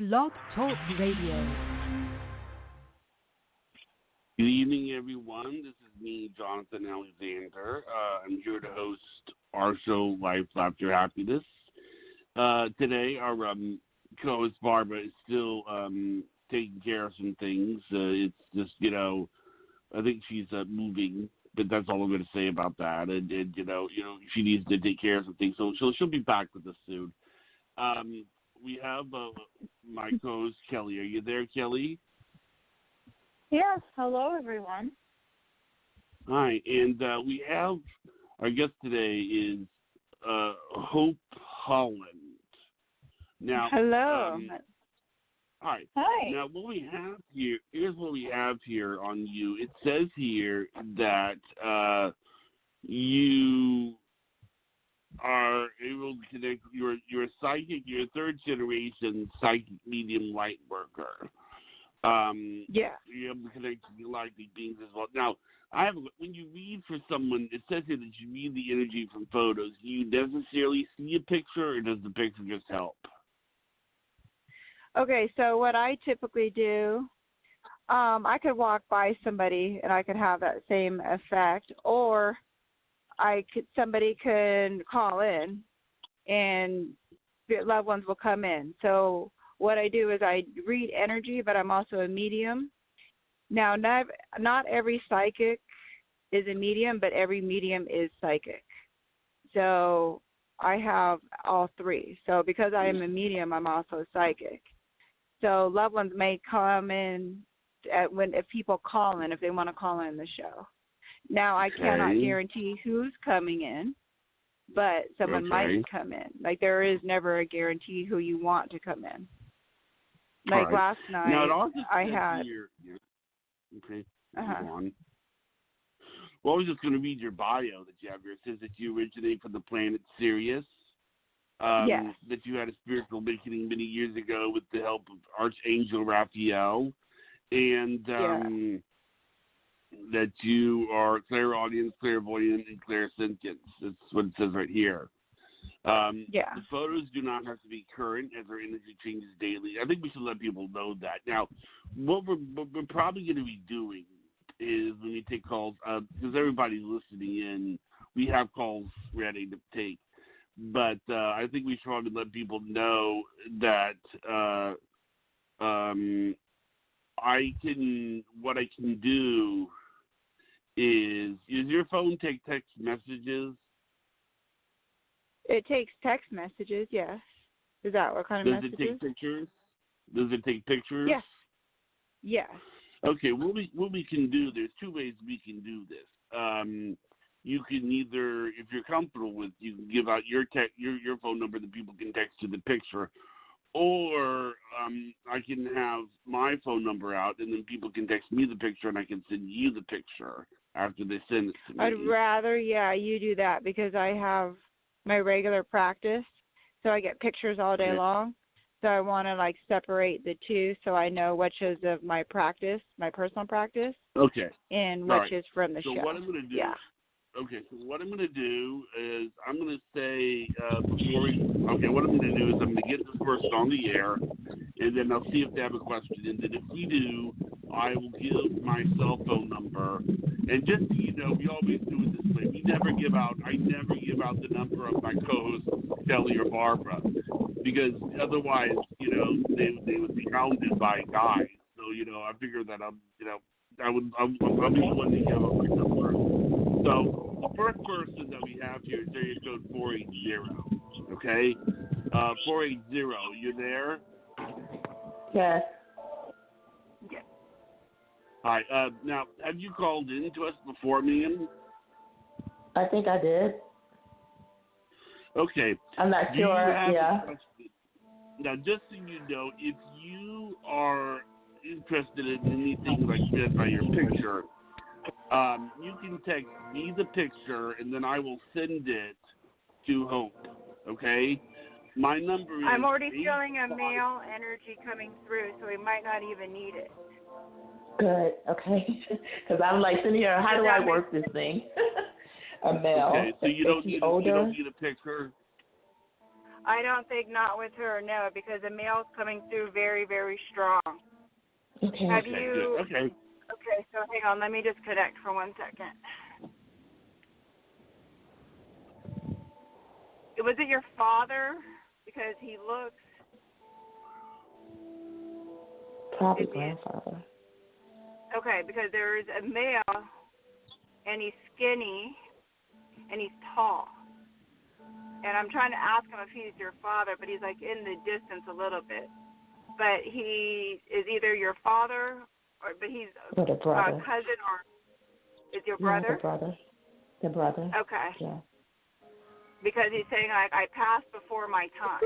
Blog Talk Radio. Good evening, everyone. This is me, Jonathan Alexander. I'm here to host our show, Life, Laughter, Happiness. Today, our co-host Barbara is still taking care of some things. It's just, I think she's moving, but that's all I'm going to say about that. And she needs to take care of some things, so she'll be back with us soon. We have my co-host Kelly. Are you there, Kelly? Yes. Hello, everyone. Hi, and we have our guest today is Hope Holland. Now, hello. Hi. Hi. Now, what we have here, here's what we have here on you. It says here that you are able to connect. You're a psychic. You're a third generation psychic medium light worker. Yeah. You're able to connect to galactic beings as well. Now, when you read for someone, it says here that you read the energy from photos. Do you necessarily see a picture, or does the picture just help? Okay, so what I typically do, I could walk by somebody and I could have that same effect, or somebody can call in and loved ones will come in. So what I do is I read energy, but I'm also a medium. Now, not every psychic is a medium, but every medium is psychic. So I have all three. So because I am a medium, I'm also psychic. So loved ones may come in if people call in, if they want to call in the show. Now, I cannot guarantee who's coming in, but someone might come in. Like, there is never a guarantee who you want to come in. Like last night, now, I had. Here, yeah. Okay. Uh-huh. Go on. Well, I was just going to read your bio that you have here. It says that you originate from the planet Sirius. Yes. That you had a spiritual awakening many years ago with the help of Archangel Raphael, and that you are clairaudient, clairvoyant, and clairsentient. That's what it says right here. The photos do not have to be current as our energy changes daily. I think we should let people know that. Now, what we're probably going to be doing is when we take calls, because everybody's listening in, we have calls ready to take. But I think we should probably let people know that what I can do is your phone take text messages? It takes text messages, yes. Is that what kind of messages? Does it take pictures? Does it take pictures? Yes. Yes. Okay, what we can do, there's two ways we can do this. You can either, if you're comfortable with, you can give out your phone number that people can text you the picture, or I can have my phone number out and then people can text me the picture and I can send you the picture after they send it to me. I'd rather, you do that because I have my regular practice, so I get pictures all day long. So I want to separate the two so I know which is of my practice, my personal practice, and which is from the show. So what I'm going to do, okay, so what I'm going to do is I'm going to say what I'm going to do is I'm going to get this person on the air, and then I'll see if they have a question, and then if we do, I will give my cell phone number. And just so you know, we always do it this way. I never give out the number of my co-hosts, Kelly or Barbara, because otherwise, they would be hounded by guys. So, I figured that I'll be the one to give up my number. So the first person that we have here is area code 480. Okay, 480. You there? Yes. Hi. Now, have you called in to us before, ma'am? I think I did. Okay. I'm not sure. Yeah. Now, just so you know, if you are interested in anything like this by your picture, you can text me the picture, and then I will send it to Hope. Okay. My number is. I'm already feeling a male energy coming through, so we might not even need it. Good. Okay. Because I'm sitting here. How do I work this thing? A male. Okay. So you don't need a picture. I don't think not with her, no, because the mail's coming through very, very strong. Okay. Have you? Okay. Okay, so hang on. Let me just connect for 1 second. Was it your father? Because he looks. Probably grandfather. Okay, because there's a male, and he's skinny, and he's tall. And I'm trying to ask him if he's your father, but he's like in the distance a little bit. But he is either your father, but he's Or the brother. a cousin, or is your Yeah, brother? the brother. The brother. Okay. Yeah. Because he's saying, like, I passed before my time.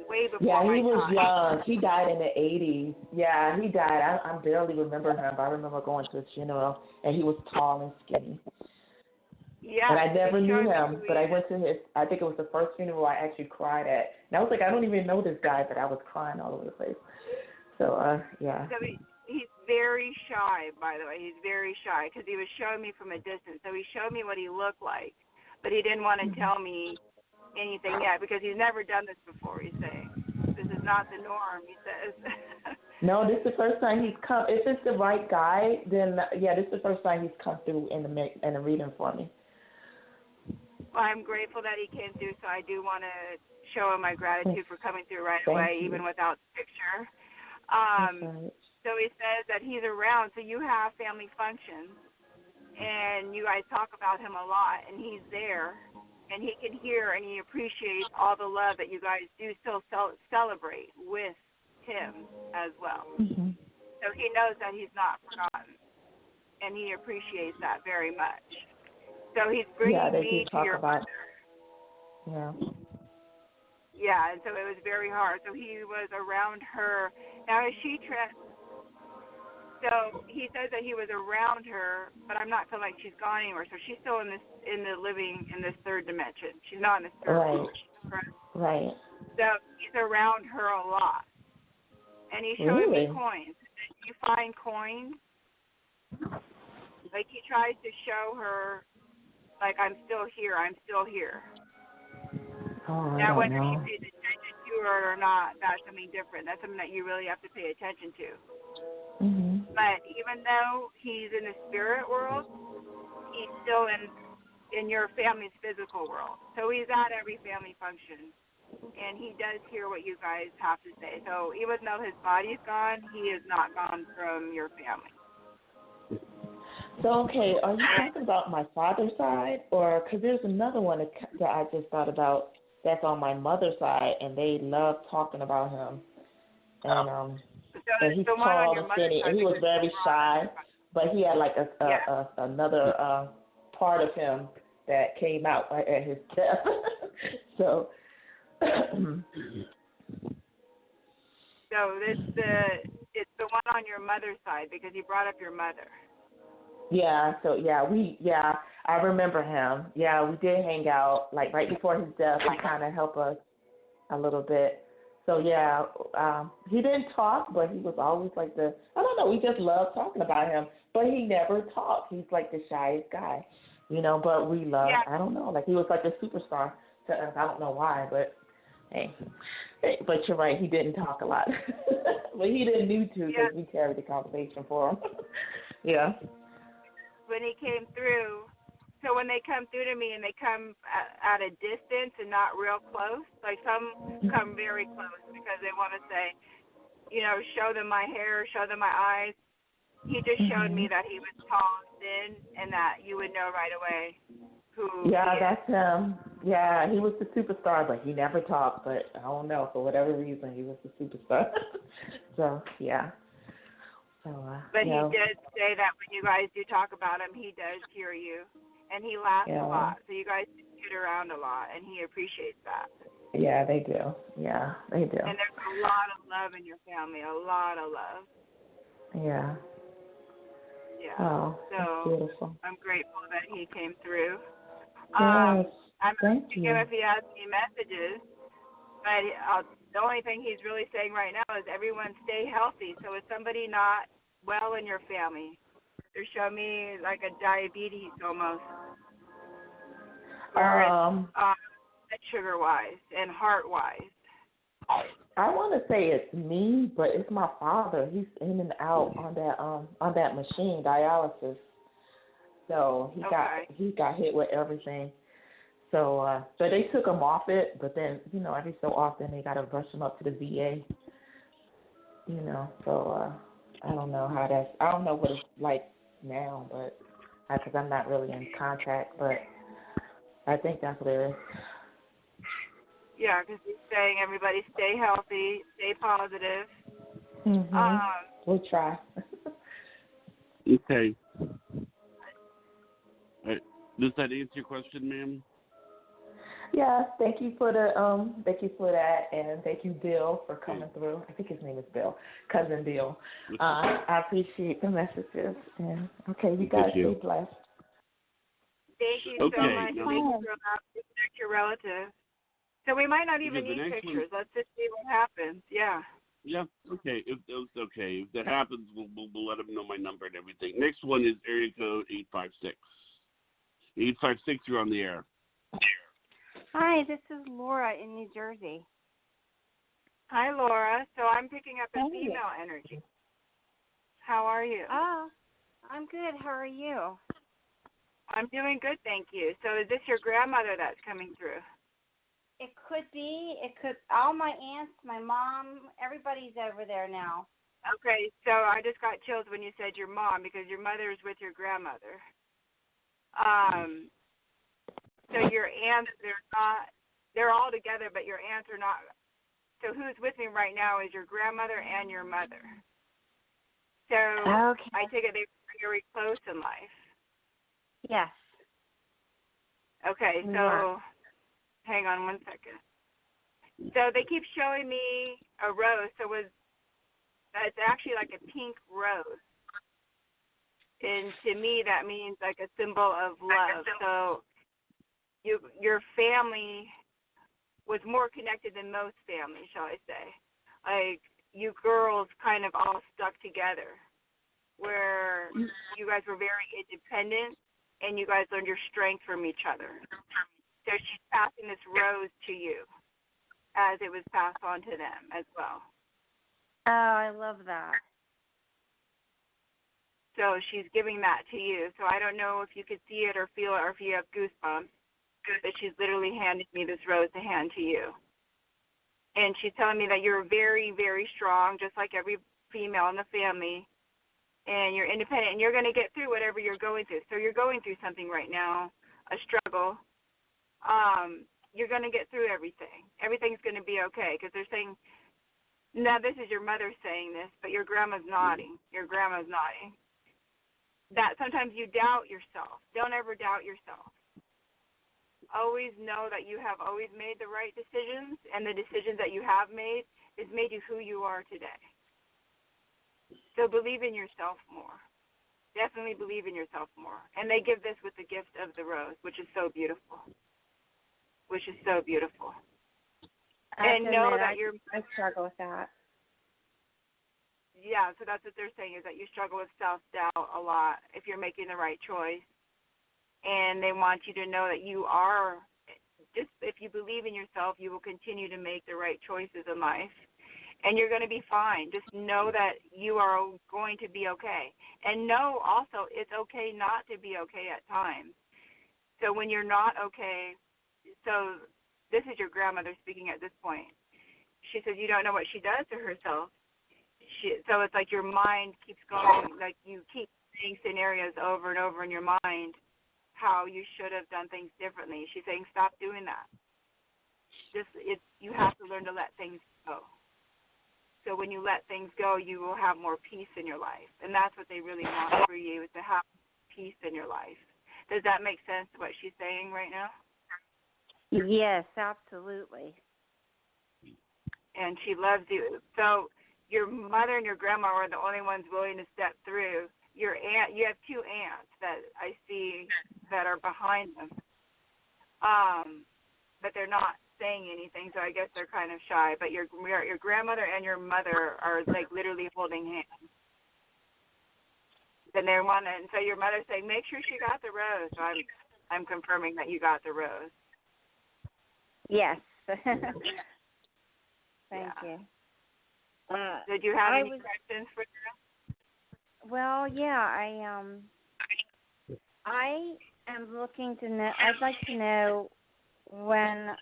Way before Yeah, my he was time. young. He died in the 80s. Yeah, he died. I barely remember him, but I remember going to his funeral, and he was tall and skinny. Yeah. And I never knew him, but I went to his, I think it was the first funeral I actually cried at. And I was like, I don't even know this guy, but I was crying all over the place. So, yeah. So he's very shy, by the way. He's very shy because he was showing me from a distance. So he showed me what he looked like, but he didn't want to tell me anything yet because he's never done this before, he's saying. This is not the norm, he says. No, this is the first time he's come. If it's the right guy, then, yeah, this is the first time he's come through in the reading for me. Well, I'm grateful that he came through, so I do want to show him my gratitude for coming through right away, even without the picture. So he says that he's around, so you have family functions, and you guys talk about him a lot, and he's there, and he can hear and he appreciates all the love that you guys do still celebrate with him as well. Mm-hmm. So he knows that he's not forgotten, and he appreciates that very much. So he's bringing me to your mother. Yeah. Yeah, and so it was very hard. So he was around her. Now, is she so he says that he was around her, but I'm not feeling like she's gone anywhere. So she's still in this third dimension. She's not in this third dimension. Right. So he's around her a lot. And he's showing me coins. You find coins? Like he tries to show her, like, I'm still here, I'm still here. Oh, now, whether he pays attention to her or not, that's something different. That's something that you really have to pay attention to. Mm-hmm. But even though he's in the spirit world, he's still in your family's physical world. So he's at every family function, and he does hear what you guys have to say. So even though his body's gone, he is not gone from your family. So, okay, are you talking about my father's side? Or, because there's another one that I just thought about that's on my mother's side, and they love talking about him. And and he's tall and skinny, and he was very shy, but he had like another part of him that came out at his death. So. So it's the one on your mother's side because you brought up your mother. Yeah, so I remember him. Yeah, we did hang out, like right before his death. He kind of helped us a little bit. So yeah, he didn't talk, but he was always like I don't know, we just loved talking about him. But he never talked. He's like the shyest guy, but we loved, I don't know, like he was like a superstar to us. I don't know why, but hey, but you're right, he didn't talk a lot. But he didn't need to because we carried the conversation for him. Yeah. When he came through, so when they come through to me and they come at a distance and not real close, like some come very close because they want to say, show them my hair, show them my eyes. He just showed me that he was tall and thin and that you would know right away who he is. That's him. Yeah, he was the superstar, but he never talked. But I don't know, for whatever reason, he was the superstar. So, yeah. So, but he did say that when you guys do talk about him, he does hear you, and he laughs a lot. So you guys get around a lot, and he appreciates that. Yeah, they do. Yeah, they do. And there's a lot of love in your family, a lot of love. Yeah. Yeah. Oh, so that's beautiful. I'm grateful that he came through. Yes, I'm thank you. if he has any messages, but the only thing he's really saying right now is everyone stay healthy. So is somebody not well in your family? They're showing me like a diabetes almost. Where it's sugar-wise and heart-wise? I want to say it's me, but it's my father. He's in and out on that machine, dialysis. So he got hit with everything. So they took him off it, but then every so often they got to rush him up to the VA. So I don't know I don't know what it's like now, but because I'm not really in contact, but I think that's what it is. Yeah, because he's saying everybody stay healthy, stay positive. We'll try. Okay. Does that answer your question, ma'am? Yeah, thank you for that, and thank you, Bill, for coming through. I think his name is Bill, cousin Bill. I appreciate the messages, and you guys be blessed. Thank you so much. Thank you for allowing me to connect your relative. So we might not even need pictures. Let's just see what happens. Yeah. Yeah. Okay. If that happens, we'll let them know my number and everything. Next one is area code 856. 856. You're on the air. Hi, this is Laura in New Jersey. Hi, Laura. So I'm picking up a female energy. How are you? Oh, I'm good. How are you? I'm doing good, thank you. So is this your grandmother that's coming through? It could be. It could. All my aunts, my mom, everybody's over there now. Okay, so I just got chills when you said your mom because your mother is with your grandmother. So your aunts, they're all together, but your aunts are not. So who's with me right now is your grandmother and your mother. So I take it they're very close in life. Yes. Okay, so hang on one second. So they keep showing me a rose. So it's actually like a pink rose. And to me, that means like a symbol of love. So your family was more connected than most families, shall I say. Like, you girls kind of all stuck together, where you guys were very independent, and you guys learned your strength from each other. So she's passing this rose to you, as it was passed on to them as well. Oh, I love that. So she's giving that to you. So I don't know if you could see it or feel it or if you have goosebumps, but she's literally handing me this rose to hand to you. And she's telling me that you're very, very strong, just like every female in the family, and you're independent, and you're going to get through whatever you're going through. So you're going through something right now, a struggle. You're going to get through everything. Everything's going to be okay, because they're saying, now this is your mother saying this, but your grandma's nodding. Your grandma's nodding. That sometimes you doubt yourself. Don't ever doubt yourself. Always know that you have always made the right decisions, and the decisions that you have made has made you who you are today. So believe in yourself more. Definitely believe in yourself more. And they give this with the gift of the rose, which is so beautiful. And know that I struggle with that. Yeah, so that's what they're saying, is that you struggle with self-doubt a lot if you're making the right choice. And they want you to know that you are, just if you believe in yourself, you will continue to make the right choices in life. And you're going to be fine. Just know that you are going to be okay. And know also it's okay not to be okay at times. So when you're not okay, so this is your grandmother speaking at this point. She says you don't know what she does to herself. So it's like your mind keeps going, like you keep seeing scenarios over and over in your mind, how you should have done things differently. She's saying, stop doing that. You have to learn to let things go. So when you let things go, you will have more peace in your life. And that's what they really want for you, is to have peace in your life. Does that make sense, what she's saying right now? Yes, absolutely. And she loves you. So your mother and your grandma are the only ones willing to step through. Your aunt, you have two aunts that I see that are behind them, but they're not saying anything, so I guess they're kind of shy. But your grandmother and your mother are like literally holding hands. And so your mother's saying, make sure she got the rose. So I'm confirming that you got the rose. Yes. Thank you. Did you have any questions for them? Well, yeah, I am looking to know. I'd like to know when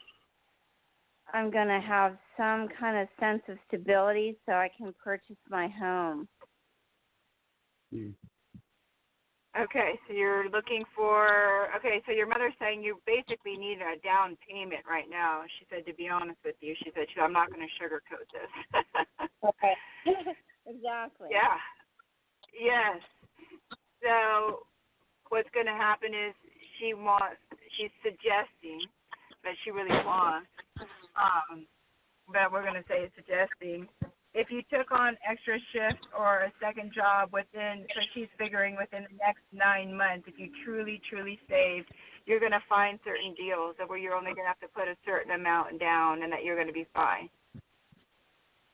I'm going to have some kind of sense of stability so I can purchase my home. Okay, so you're looking for, so your mother's saying you basically need a down payment right now. She said, to be honest with you, she said, I'm not going to sugarcoat this. Okay. Exactly. Yeah. Yes. So what's going to happen is she's suggesting, but she really wants, but we're going to say suggesting, if you took on extra shifts or a second job so she's figuring within the next 9 months, if you truly, truly saved, you're going to find certain deals where you're only going to have to put a certain amount down and that you're going to be fine.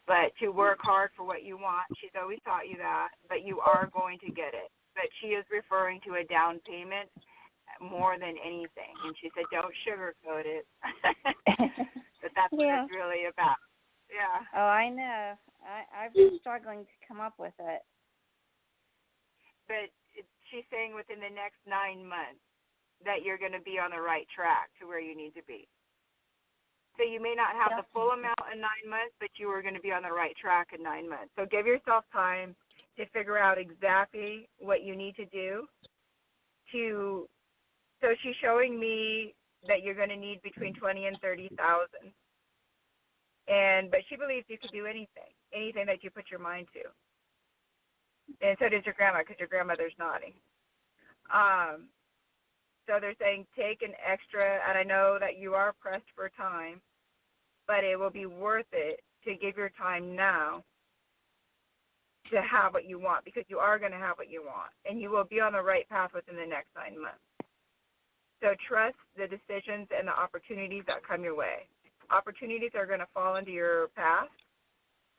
But to work hard for what you want, she's always taught you that, but you are going to get it. But she is referring to a down payment more than anything. And she said, don't sugarcoat it. But that's what it's really about. Yeah. Oh, I know. I've been struggling to come up with it. But she's saying within the next 9 months that you're going to be on the right track to where you need to be. So you may not have the full amount in 9 months, but you are going to be on the right track in 9 months. So give yourself time to figure out exactly what you need to do so she's showing me that you're going to need between $20,000 and $30,000. But she believes you could do anything that you put your mind to. And so does your grandma, because your grandmother's nodding. So they're saying take an extra, and I know that you are pressed for time, but it will be worth it to give your time now to have what you want, because you are going to have what you want, and you will be on the right path within the next 9 months. So trust the decisions and the opportunities that come your way. Opportunities are going to fall into your path,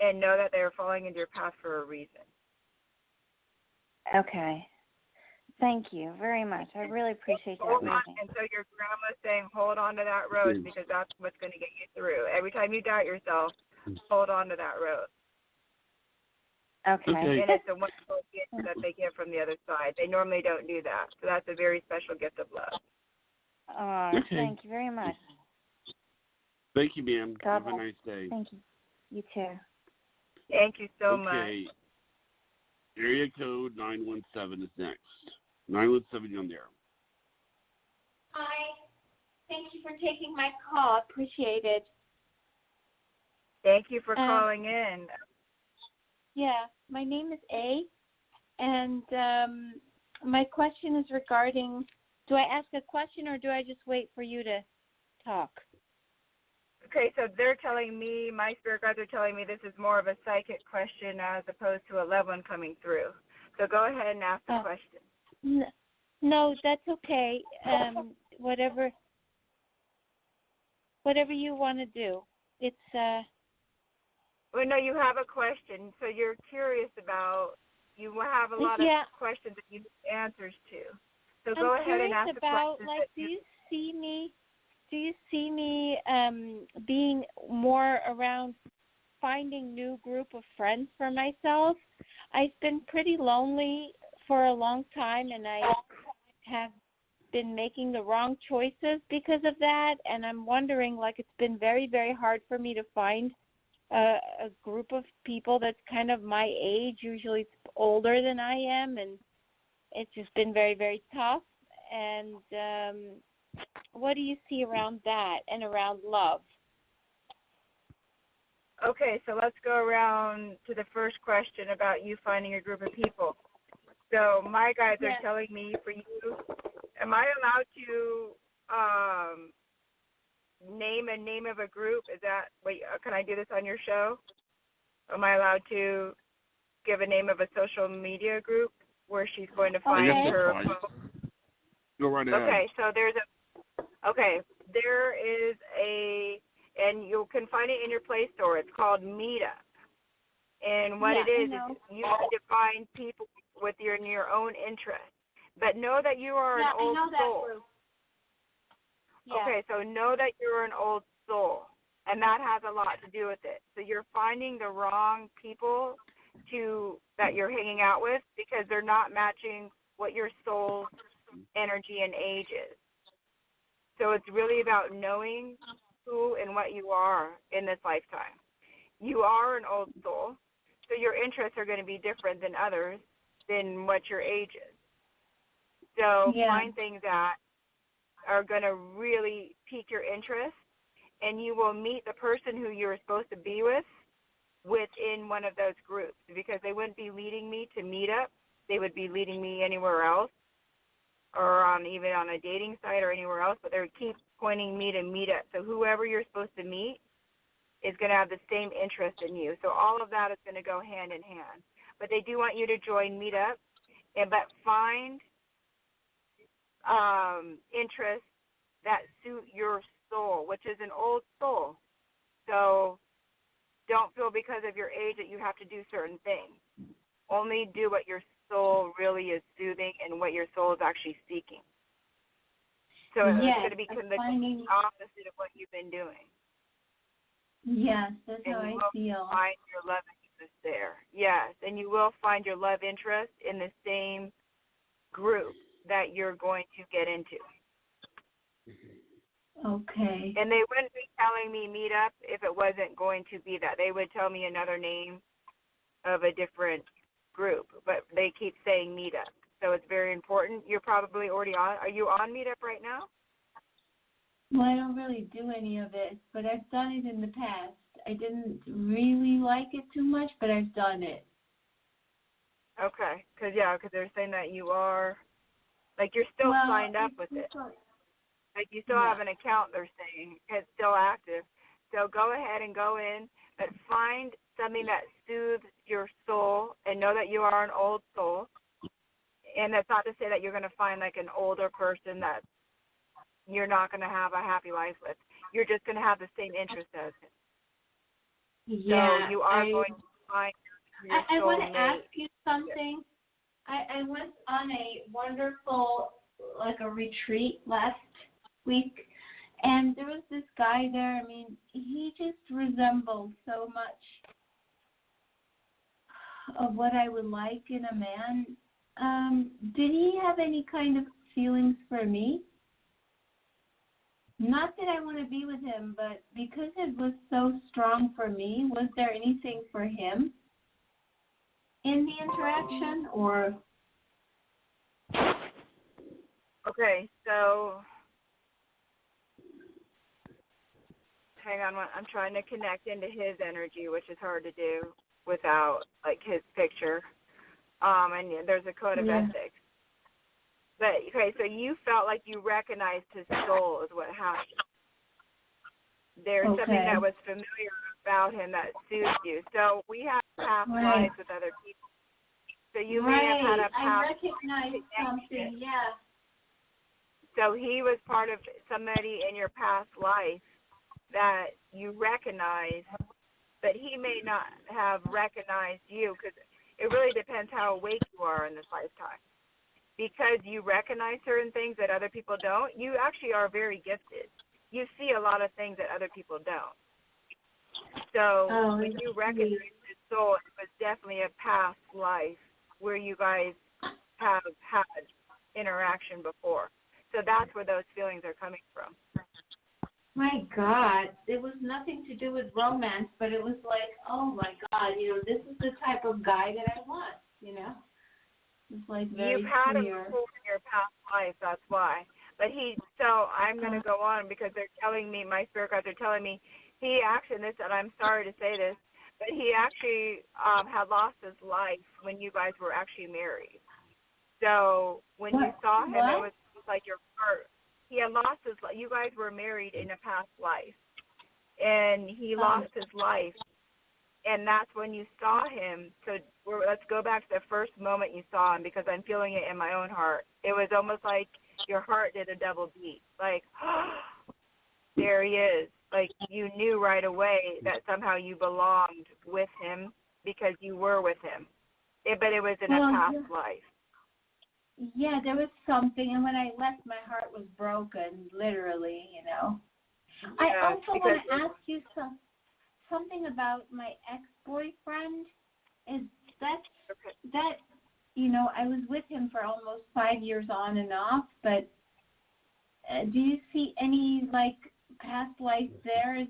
and know that they're falling into your path for a reason. Okay. Thank you very much. I really appreciate that reading. And so your grandma's saying hold on to that road, because that's what's going to get you through. Every time you doubt yourself, hold on to that road. Okay. And it's a wonderful gift that they get from the other side. They normally don't do that. So that's a very special gift of love. Thank you very much. Thank you, ma'am. God Have a nice day. Thank you. You too. Thank you so much. Okay. Area code 917 is next. 917, you're on there. Hi. Thank you for taking my call. Appreciate it. Thank you for calling in. Yeah, my name is A, and my question is regarding, do I ask a question or do I just wait for you to talk? Okay, so they're telling me, my spirit guides are telling me this is more of a psychic question as opposed to a loved one coming through. So go ahead and ask the question. No, that's okay. Whatever you want to do. It's Well, no, you have a question, so you're curious about. You have a lot of questions that you need answers to. So go ahead and ask the questions. Like, do you see me being more around finding new group of friends for myself? I've been pretty lonely for a long time, and I have been making the wrong choices because of that, and I'm wondering, like, it's been very, very hard for me to find a group of people that's kind of my age. Usually it's older than I am, and it's just been very, very tough. And what do you see around that and around love? Okay, so let's go around to the first question about you finding a group of people. So my guides are telling me for you, am I allowed to name a name of a group? Is that, can I do this on your show? Am I allowed to give a name of a social media group where she's going to find her? Go right ahead. Okay, so there is and you can find it in your Play Store. It's called Meetup. And what it is you need to find people with your own interest. But know that you are an old soul. Okay, so know that you're an old soul, and that has a lot to do with it. So you're finding the wrong people that you're hanging out with because they're not matching what your soul's energy and age is. So it's really about knowing who and what you are in this lifetime. You are an old soul, so your interests are going to be different than others than what your age is. So find things that are going to really pique your interest, and you will meet the person who you're supposed to be with within one of those groups, because they wouldn't be leading me to Meetup. They would be leading me anywhere else, or even on a dating site or anywhere else, but they would keep pointing me to Meetup. So whoever you're supposed to meet is going to have the same interest in you. So all of that is going to go hand in hand. But they do want you to join Meetup, but find interests that suit your soul, which is an old soul. So don't feel because of your age that you have to do certain things. Only do what your soul really is soothing and what your soul is actually seeking. So it's going to be the opposite of what you've been doing. Yes, that's how I feel. Find your love interest there. Yes, and you will find your love interest in the same group that you're going to get into. Okay. And they wouldn't be telling me Meetup if it wasn't going to be that. They would tell me another name of a different group, but they keep saying Meetup. So it's very important. You're probably already on. Are you on Meetup right now? Well, I don't really do any of it, but I've done it in the past. I didn't really like it too much, but I've done it. Okay. Because they're saying that you are, like, you're still signed up with it. Like, you still have an account, they're saying. It's still active. So go ahead and go in, but find something that soothes your soul and know that you are an old soul. And that's not to say that you're going to find, like, an older person that you're not going to have a happy life with. You're just going to have the same interest as him. Yeah. So you are going to find your soulmate. I want to ask you something. I was on a wonderful, like, a retreat last week, and there was this guy there. I mean, he just resembled so much of what I would like in a man. Did he have any kind of feelings for me? Not that I want to be with him, but because it was so strong for me, was there anything for him in the interaction, or? Okay, so hang on, I'm trying to connect into his energy, which is hard to do without, like, his picture. And there's a code of ethics. But, okay, so you felt like you recognized his soul is what happened. There's something that was familiar about him that soothed you. So we have past lives with other people. So you may have had a past. I recognize something, yeah. So he was part of somebody in your past life that you recognize, but he may not have recognized you, because it really depends how awake you are in this lifetime. Because you recognize certain things that other people don't, you actually are very gifted. You see a lot of things that other people don't. So when you recognize his soul, it was definitely a past life where you guys have had interaction before. So that's where those feelings are coming from. My God, it was nothing to do with romance, but it was like, oh my God, this is the type of guy that I want, It's like very You've had him clear. before in your past life, that's why. But so I'm going to go on because they're telling me, my spirit guides are telling me, he actually, and I'm sorry to say this, but he actually had lost his life when you guys were actually married. So when you saw him, it was like your heart. He had lost his life. You guys were married in a past life, and he lost his life, and that's when you saw him. So let's go back to the first moment you saw him, because I'm feeling it in my own heart. It was almost like your heart did a double beat, like, there he is. Like, you knew right away that somehow you belonged with him because you were with him. But it was in a past life. Yeah, there was something, and when I left, my heart was broken, literally, I also want to ask you something about my ex-boyfriend. Is that I was with him for almost 5 years on and off, but do you see any past life there? Is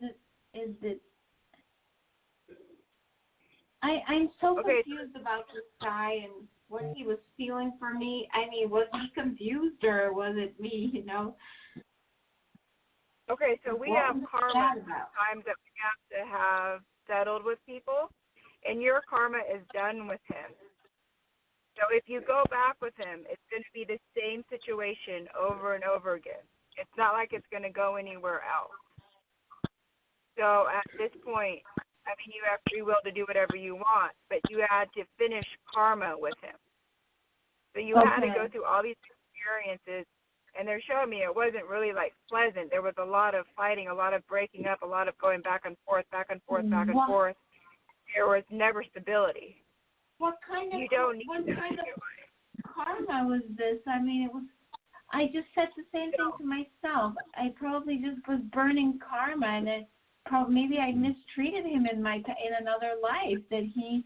it? I'm so confused about this guy and what he was feeling for me. I mean, was he confused or was it me? Okay, so we have karma times that we have to have settled with people, and your karma is done with him. So if you go back with him, it's going to be the same situation over and over again. It's not like it's going to go anywhere else. So at this point, I mean, you have free will to do whatever you want, but you had to finish karma with him. So you had to go through all these experiences, and they're showing me it wasn't really pleasant. There was a lot of fighting, a lot of breaking up, a lot of going back and forth, back and forth, back and forth. There was never stability. What kind of karma was this? I mean, I just said the same thing to myself. I probably just was burning karma, and maybe I mistreated him in another life, that he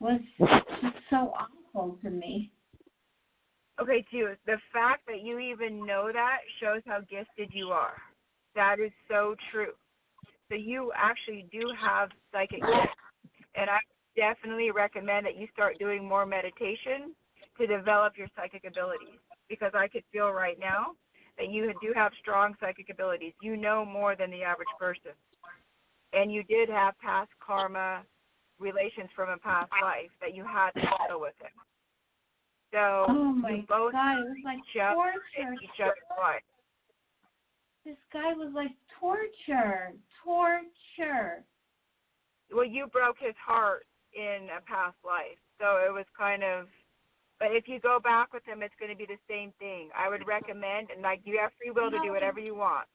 was just so awful to me. Okay, too, the fact that you even know that shows how gifted you are. That is so true. So you actually do have psychic gifts, and I definitely recommend that you start doing more meditation to develop your psychic abilities, because I could feel right now that you do have strong psychic abilities. You know more than the average person. And you did have past karma relations from a past life that you had to settle with him. So you both God, it was like torture. Each other's life. This guy was like torture. Well, you broke his heart in a past life, so it was kind of. But if you go back with him, it's going to be the same thing. I would recommend, and you have free will to do whatever you want.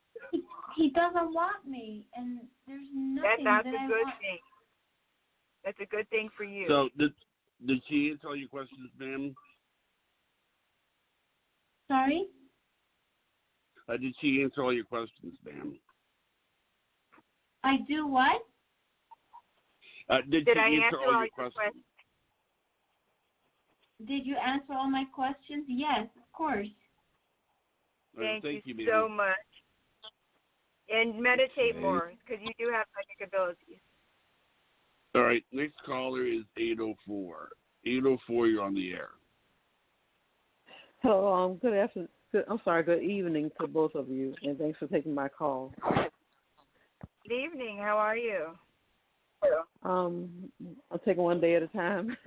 He doesn't want me, and there's nothing that's that a good thing. That's a good thing for you. So did she answer all your questions, ma'am? Sorry? Did she answer all your questions, ma'am? I do what? Did she answer all your questions? Did you answer all my questions? Yes, of course. Thank you ma'am. so much. And meditate more, because you do have psychic abilities. All right, next caller is 804. 804, you're on the air. Hello, good afternoon. Good evening to both of you, and thanks for taking my call. Good evening. How are you? I'll take it one day at a time.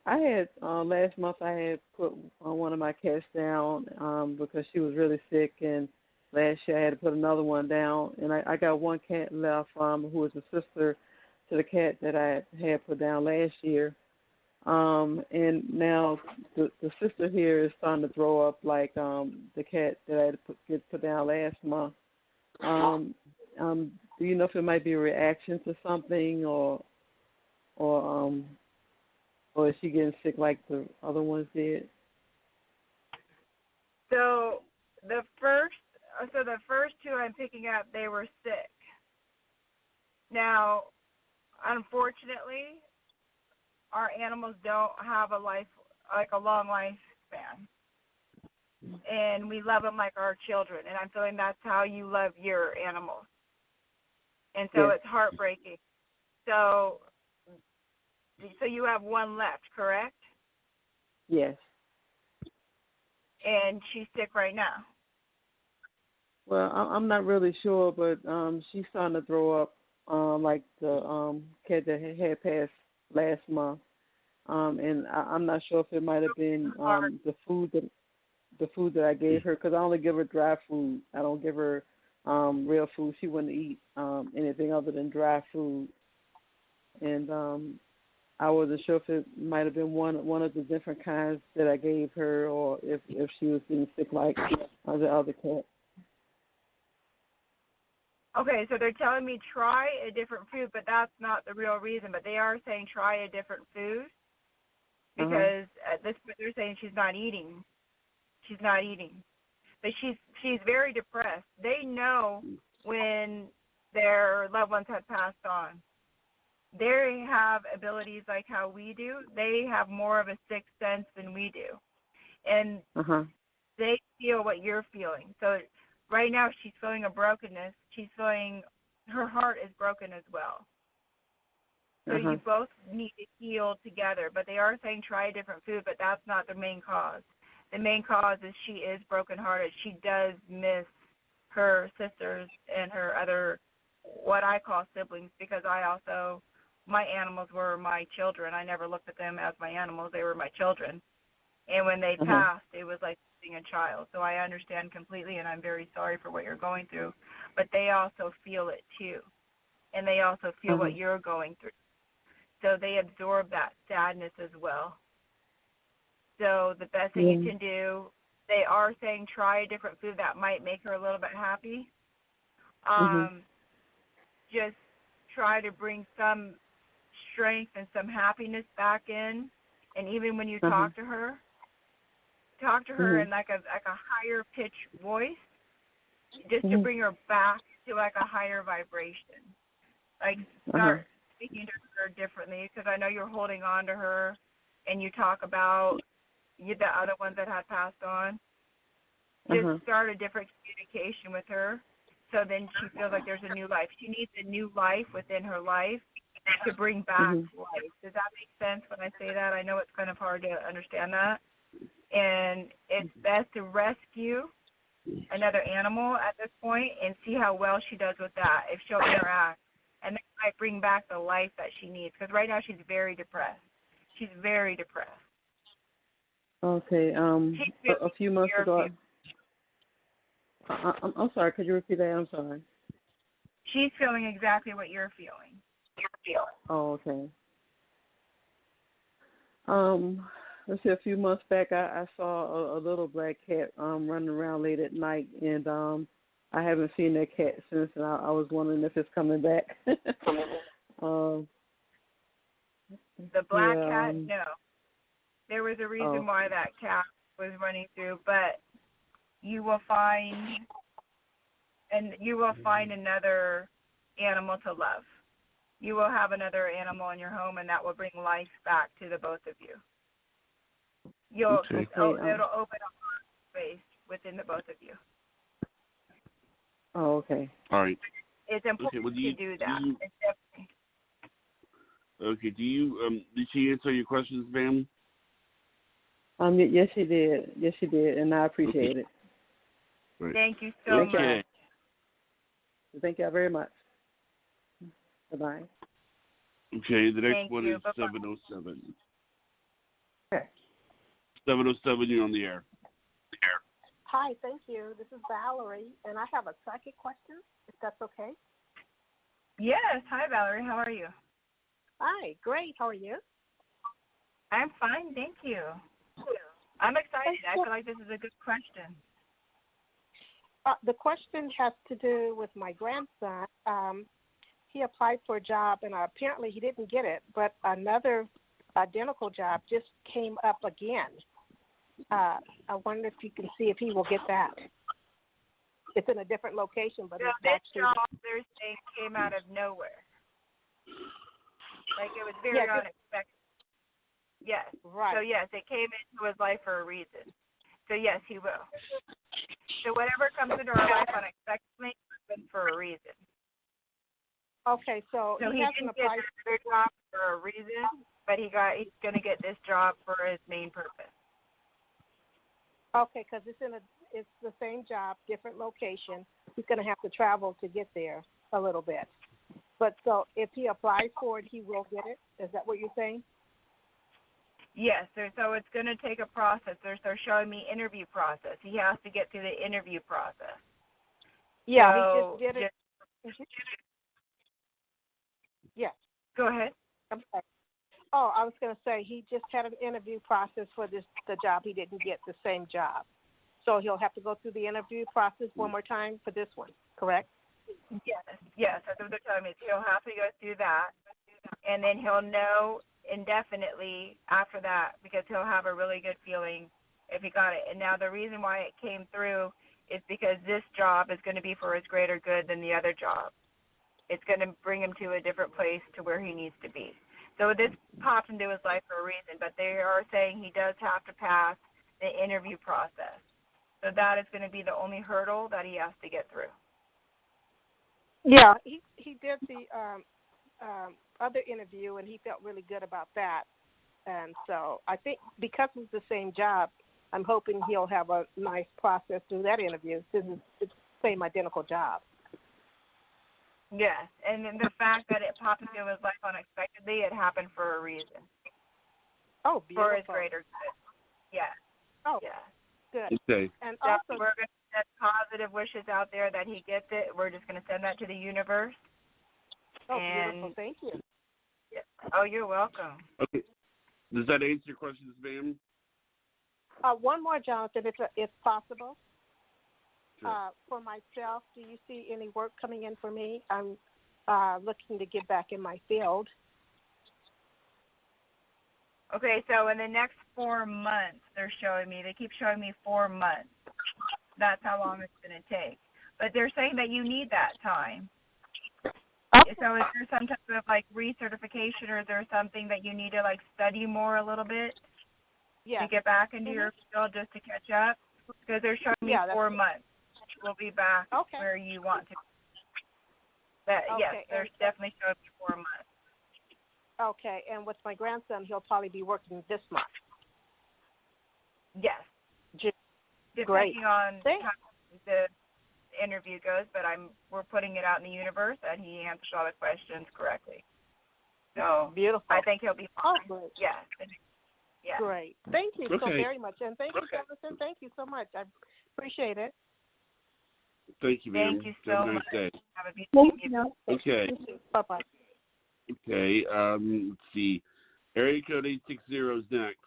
I had last month I had put one of my cats down because she was really sick, and last year I had to put another one down, and I got one cat left who was a sister to the cat that I had put down last year. And now the sister here is starting to throw up like the cat that I had to put down last month. Do you know if it might be a reaction to something, or is she getting sick like the other ones did? So the first two I'm picking up, they were sick. Now, unfortunately, our animals don't have a long lifespan, and we love them like our children. And I'm feeling that's how you love your animals, and so It's heartbreaking. So you have one left, correct? Yes. And she's sick right now. Well, I'm not really sure, but she's starting to throw up like the cat that had passed last month, and I'm not sure if it might have been the food that I gave her, because I only give her dry food. I don't give her real food. She wouldn't eat anything other than dry food, and I wasn't sure if it might have been one of the different kinds that I gave her, or if she was getting sick like the other cat. Okay, so they're telling me try a different food, but that's not the real reason. But they are saying try a different food because at this point they're saying she's not eating. She's not eating. but she's very depressed. They know when their loved ones have passed on. They have abilities like how we do. They have more of a sixth sense than we do, and they feel what you're feeling. So right now she's feeling a brokenness. She's feeling her heart is broken as well. So you both need to heal together. But they are saying try a different food, but that's not the main cause. The main cause is she is brokenhearted. She does miss her sisters and her other, what I call siblings, because my animals were my children. I never looked at them as my animals. They were my children. And when they passed, it was like losing a child. So I understand completely, and I'm very sorry for what you're going through. But they also feel it too. And they also feel what you're going through. So they absorb that sadness as well. So the best thing you can do, they are saying try a different food that might make her a little bit happy. Just try to bring some strength and some happiness back in. And even when you talk to her in like a higher pitch voice, just to bring her back to like a higher vibration. Like start speaking to her differently, because I know you're holding on to her, and you talk about the other ones that had passed on. Just start a different communication with her, so then she feels like there's a new life. She needs a new life within her life to bring back life. Does that make sense when I say that? I know it's kind of hard to understand that. And it's best to rescue another animal at this point and see how well she does with that, if she'll interact. And that might bring back the life that she needs, because right now she's very depressed. She's very depressed. Okay. A few months ago. I'm sorry. Could you repeat that? I'm sorry. She's feeling exactly what you're feeling. Oh, okay. Let's see. A few months back, I saw a little black cat running around late at night, and I haven't seen that cat since, and I was wondering if it's coming back. The black cat, no. There was a reason why that cat was running through, but you will find another animal to love. You will have another animal in your home, and that will bring life back to the both of you. It'll open a space within the both of you. Oh, okay. All right. It's important to do that. Did she answer your questions, ma'am? Yes, she did. Yes, she did, and I appreciate it. Right. Thank you so much. Thank you very much. Bye-bye. Okay, the next one is 707. Okay. 707, you're on the air. Hi, thank you. This is Valerie, and I have a psychic question, if that's okay. Yes. Hi, Valerie. How are you? Hi, great. How are you? I'm fine, thank you. I'm excited. I feel like this is a good question. The question has to do with my grandson. He applied for a job, and apparently he didn't get it, but another identical job just came up again. I wonder if you can see if he will get that. It's in a different location, but it's actually... This job, they're saying, came out of nowhere. Like, it was very unexpected. Yes. Right. So, yes, it came into his life for a reason. So, yes, he will. So, whatever comes into our life unexpectedly happens for a reason. Okay, so he hasn't didn't get applied another job for a reason, but he's going to get this job for his main purpose. Okay, because it's the same job, different location. He's going to have to travel to get there a little bit. But so if he applies for it, he will get it? Is that what you're saying? Yes, so it's going to take a process. They're showing me interview process. He has to get through the interview process. Yeah, so he just did it. Yes. Go ahead. I'm sorry. Oh, I was going to say he just had an interview process for the job he didn't get, the same job. So he'll have to go through the interview process one more time for this one, correct? Yes, that's what they're telling me. He'll have to go through that, and then he'll know indefinitely after that, because he'll have a really good feeling if he got it. And now the reason why it came through it's because this job is going to be for his greater good than the other job. It's going to bring him to a different place to where he needs to be. So this popped into his life for a reason, but they are saying he does have to pass the interview process. So that is going to be the only hurdle that he has to get through. Yeah, he did the other interview, and he felt really good about that. And so I think because it's the same job, I'm hoping he'll have a nice process through that interview since it's the same identical job. Yes, and then the fact that it popped into his life unexpectedly, it happened for a reason. Oh, beautiful. For his greater good. Yeah. Oh, yeah. Good. Okay. And So also, we're going to send positive wishes out there that he gets it. We're just going to send that to the universe. beautiful. Thank you. Yeah. Oh, you're welcome. Okay. Does that answer your questions, ma'am? One more, Jonathan, if possible. Sure. For myself, do you see any work coming in for me? I'm looking to get back in my field. Okay, so in the next 4 months, they keep showing me 4 months. That's how long it's going to take. But they're saying that you need that time. Okay. So is there some type of, recertification, or is there something that you need to, study more a little bit to get back into your field just to catch up? Because they're showing me 4 months. We'll be back where you want to be. Yes, they're definitely showing me 4 months. Okay, and with my grandson, he'll probably be working this month. Yes. Great. Depending on how the interview goes, but we're putting it out in the universe that he answers all the questions correctly. So beautiful. I think he'll be fine. Oh, great. Yes. Yeah. Great. Thank you so very much, and thank you, Jonathan. Thank you so much. I appreciate it. Thank you, ma'am. Thank you so much. Have a beautiful evening. Okay. Bye-bye. Okay. Let's see. Area code 860 is next.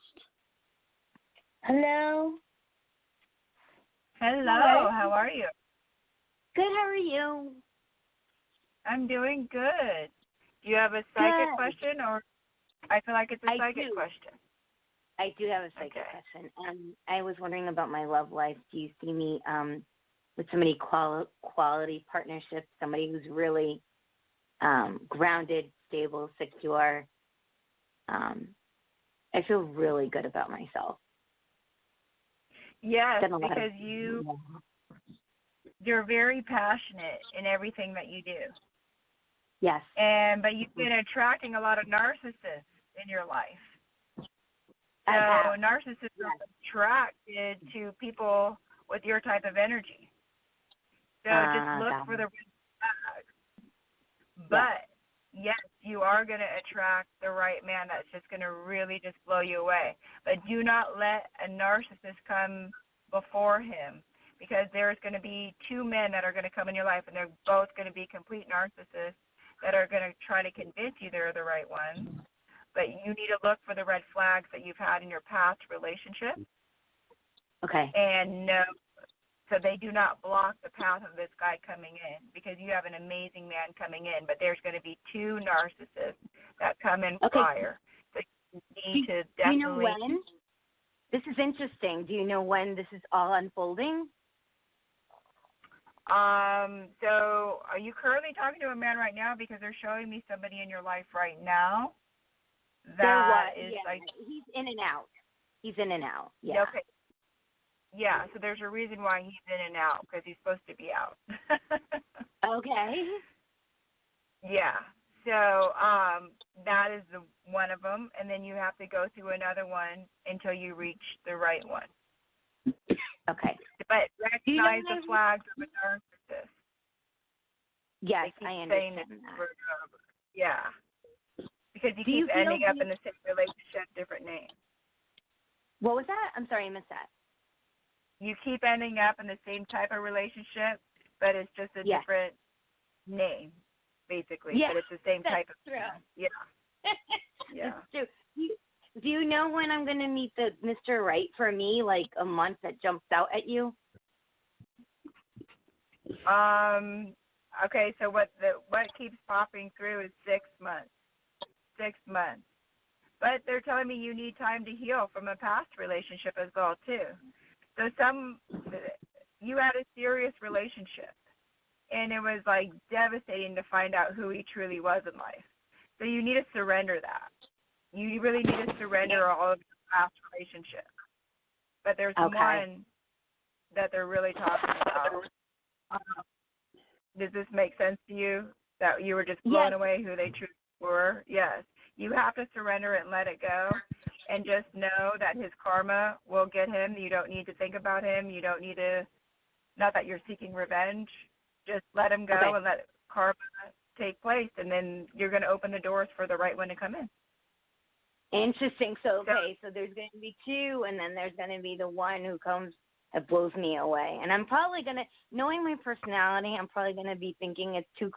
Hello. Hello. Hi. How are you? Good. How are you? I'm doing good. Do you have a psychic question, or I feel like it's a psychic question? I do have a psychic question. I was wondering about my love life. Do you see me with somebody quality partnership, somebody who's really grounded, stable, secure? I feel really good about myself. Yes, because you're very passionate in everything that you do. Yes. But you've been attracting a lot of narcissists in your life. So narcissists are attracted to people with your type of energy. So just look for the red flags. But yes, you are going to attract the right man that's just going to really just blow you away. But do not let a narcissist come before him, because there's going to be 2 men that are going to come in your life, and they're both going to be complete narcissists that are going to try to convince you they're the right ones. But you need to look for the red flags that you've had in your past relationship. Okay. And know, so they do not block the path of this guy coming in, because you have an amazing man coming in, but there's going to be 2 narcissists that come in prior. So you need to definitely... Do you know when? This is interesting. Do you know when this is all unfolding? So are you currently talking to a man right now? Because they're showing me somebody in your life right now that is he's in and out. He's in and out. Yeah. Okay. Yeah, so there's a reason why he's in and out, because he's supposed to be out. Okay. Yeah. So that is one of them, and then you have to go through another one until you reach the right one. Okay. But recognize the flags of a narcissist. Yes, I understand that. Yeah. Because you keep ending up in the same relationship, different name. What was that? I'm sorry, I missed that. You keep ending up in the same type of relationship, but it's just a different name, basically. Yeah, but it's the same type of true. Yeah. Yeah. It's true. Do you know when I'm going to meet the Mr. Right for me, like a month that jumps out at you? Okay, so what keeps popping through is 6 months. 6 months. But they're telling me you need time to heal from a past relationship as well, too. So some you had a serious relationship, and it was like devastating to find out who he truly was in life. So you need to surrender that. You really need to surrender all of your past relationships. But there's one that they're really talking about. Does this make sense to you? That you were just blown away who they truly were? Yes. You have to surrender it and let it go. And just know that his karma will get him. You don't need to think about him. You don't need to, not that you're seeking revenge. Just let him go and let karma take place. And then you're going to open the doors for the right one to come in. Interesting. So there's going to be two, and then there's going to be the one who comes that blows me away. And I'm probably going to, knowing my personality, I'm probably going to be thinking it's too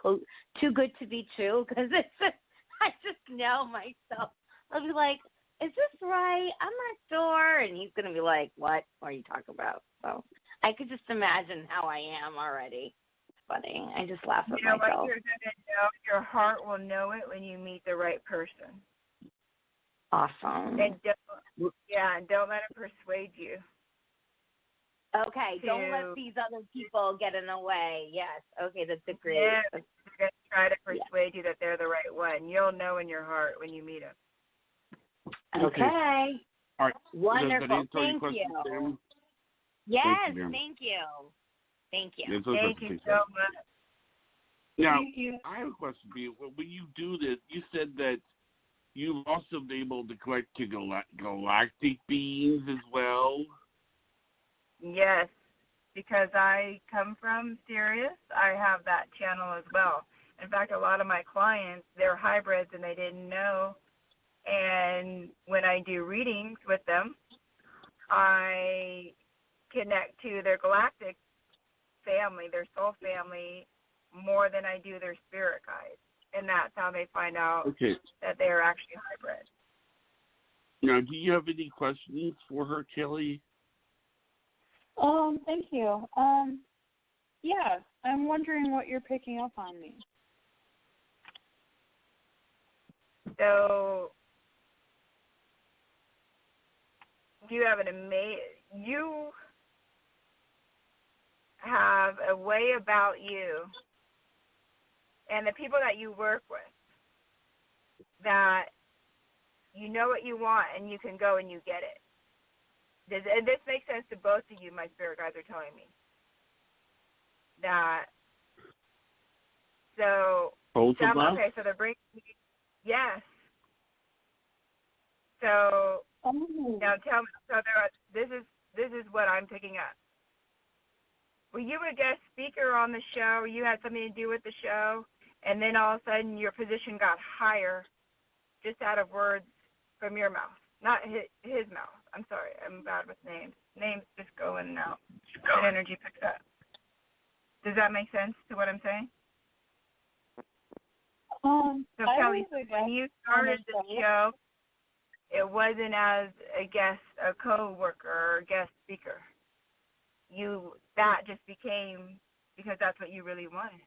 good to be true, because it's just, I just know myself. I'll be like, is this right? I'm not sure. And he's going to be like, what are you talking about? So I could just imagine how I am already. It's funny. I just laugh at myself. You know what you're going to know? Your heart will know it when you meet the right person. Awesome. And don't let it persuade you. Okay, don't let these other people get in the way. Yes. Okay, that's a great. Yeah, they're going to try to persuade you that they're the right one. You'll know in your heart when you meet them. Okay. All right. Wonderful. Thank you. Sam? Yes, Thank you. Thank you. Thank you so much. Now, I have a question for you. When you do this, you said that you've also been able to collect galactic beings as well. Yes, because I come from Sirius, I have that channel as well. In fact, a lot of my clients, they're hybrids and they didn't know. And when I do readings with them, I connect to their galactic family, their soul family, more than I do their spirit guides. And that's how they find out that they're actually hybrids. Now, do you have any questions for her, Kelly? Thank you. Yeah, I'm wondering what you're picking up on me. So, you have a way about you and the people that you work with that you know what you want and you can go and you get it. And this makes sense to both of you, my spirit guides are telling me. Both of us? Okay, so they're bringing me, yes. So, now tell me, this is what I'm picking up. Were you a guest speaker on the show? You had something to do with the show, and then all of a sudden your position got higher just out of words from your mouth, not his mouth. I'm sorry, I'm bad with names. Names just go in and out. That energy picks up. Does that make sense to what I'm saying? So Kelly, when you started the show, it wasn't as a co-worker or a guest speaker. That just became because that's what you really wanted.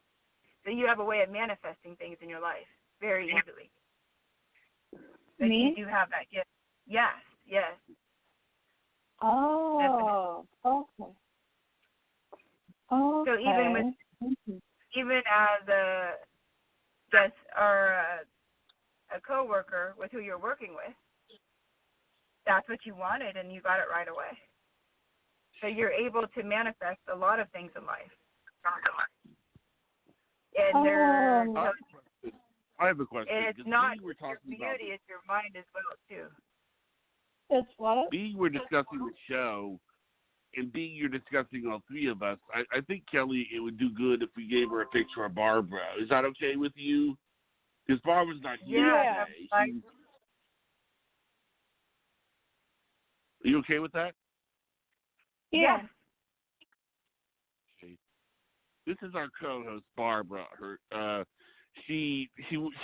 So you have a way of manifesting things in your life very easily. Me? You do have that gift. Yes. Oh, definitely. Okay. So even as a guest or a coworker with who you're working with, that's what you wanted and you got it right away. So you're able to manifest a lot of things in life. And I have a question. And it's not your beauty, it's your mind as well, too. It's what? Being we're discussing the show, and being you're discussing all three of us, I think, Kelly, it would do good if we gave her a picture of Barbara. Is that okay with you? Because Barbara's not here today. Are you okay with that? Yeah. Okay. This is our co-host, Barbara. She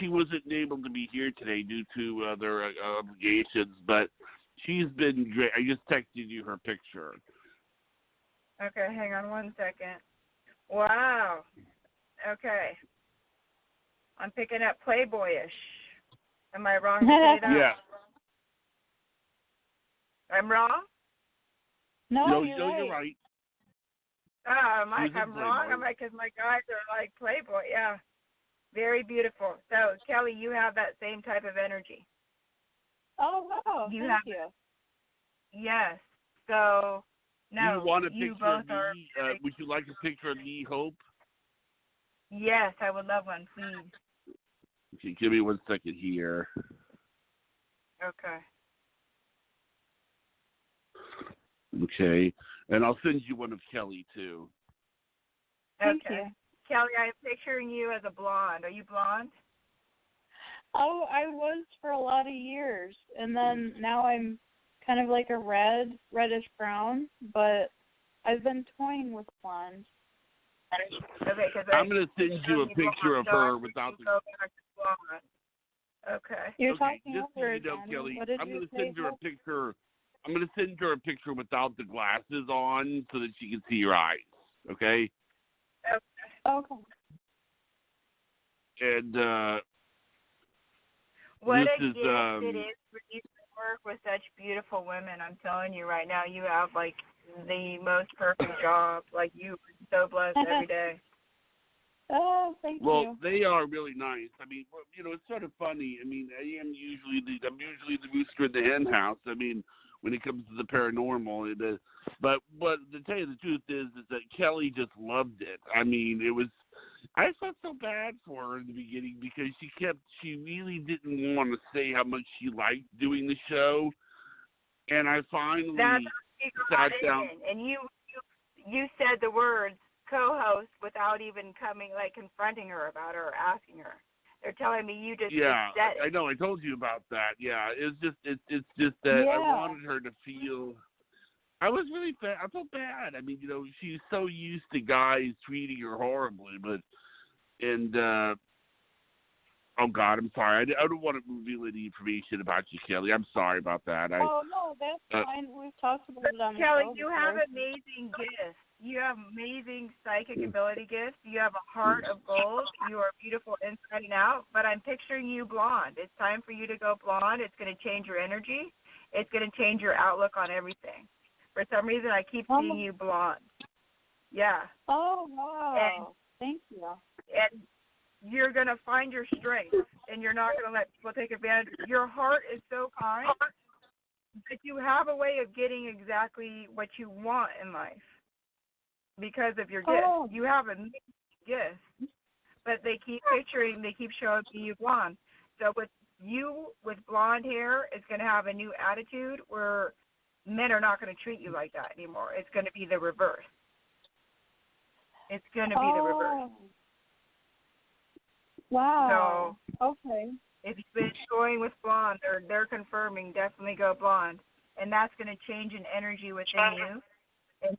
wasn't able to be here today due to other obligations, but she's been great. I just texted you her picture. Okay, hang on 1 second. Wow. Okay. I'm picking up Playboyish. Am I wrong to say that? Yeah. I'm wrong? No, you're right. Mike, I'm wrong. I'm like, because my guys are like Playboy. Yeah, very beautiful. So Kelly, you have that same type of energy. Oh wow! Thank you. Yes. So no, do you want a you picture both of me? are. Would you like a picture of me, Hope? Yes, I would love one, please. Okay, give me 1 second here. Okay. Okay, and I'll send you one of Kelly too. Thank Okay. you. Kelly, I'm picturing you as a blonde. Are you blonde? Oh, I was for a lot of years, and then now I'm kind of like a reddish brown, but I've been toying with blonde. Okay, because I'm going to send you a picture of her without the. Go back to blonde. Okay. You're Okay, talking just so over you know, again. Kelly, What did I'm you going to say, send her a Hope? picture. I'm going to send her a picture without the glasses on so that she can see your eyes. Okay. Okay. And What this a is gift it is for you to work with such beautiful women. I'm telling you right now, you have like the most perfect job. Like you are so blessed every day. Oh, thank you. Well, they are really nice. I mean, you know, it's sort of funny. I mean, I'm usually the rooster in the hen house. I mean, when it comes to the paranormal, but to tell you the truth is that Kelly just loved it. I mean, I felt so bad for her in the beginning because she really didn't want to say how much she liked doing the show, and I finally sat down. And you said the words co-host without even confronting her about it or asking her. They're telling me you just said it. I know. I told you about that. Yeah, it's just that I wanted her to feel. I was really bad. I felt bad. I mean, you know, she's so used to guys treating her horribly, oh God, I'm sorry. I don't want to reveal any information about you, Kelly. I'm sorry about that. Oh no, that's fine. We've talked about it on the Kelly, show you before. have amazing gifts. You have amazing psychic ability gifts. You have a heart of gold. You are beautiful inside and out. But I'm picturing you blonde. It's time for you to go blonde. It's going to change your energy. It's going to change your outlook on everything. For some reason, I keep seeing you blonde. Yeah. Oh wow! Thank you. And you're going to find your strength, and you're not going to let people take advantage. Your heart is so kind, but you have a way of getting exactly what you want in life because of your gift. Oh. You have a gift, but they keep showing you blonde. So with you with blonde hair, it's going to have a new attitude where men are not going to treat you like that anymore. It's going to be the reverse. It's going to be the reverse. Wow. So, okay. If you've been going with blonde, they're confirming definitely go blonde, and that's going to change an energy within you, and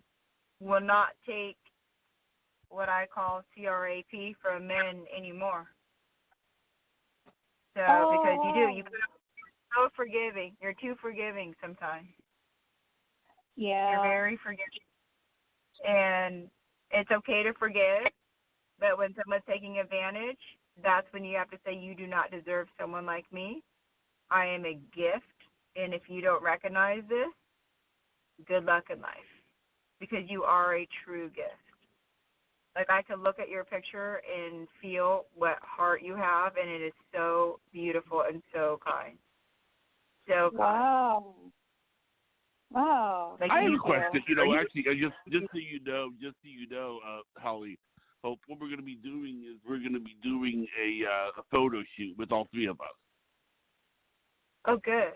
will not take what I call CRAP from men anymore. So because you're so forgiving, you're too forgiving sometimes. Yeah. You're very forgiving, and it's okay to forgive, but when someone's taking advantage, that's when you have to say, you do not deserve someone like me. I am a gift, and if you don't recognize this, good luck in life, because you are a true gift. Like, I can look at your picture and feel what heart you have, and it is so beautiful and so kind. So kind. Wow. Wow. Like, I have a question. You know, actually, just so you know, Holly, Hope, what we're going to be doing is we're going to be doing a photo shoot with all three of us. Oh, good.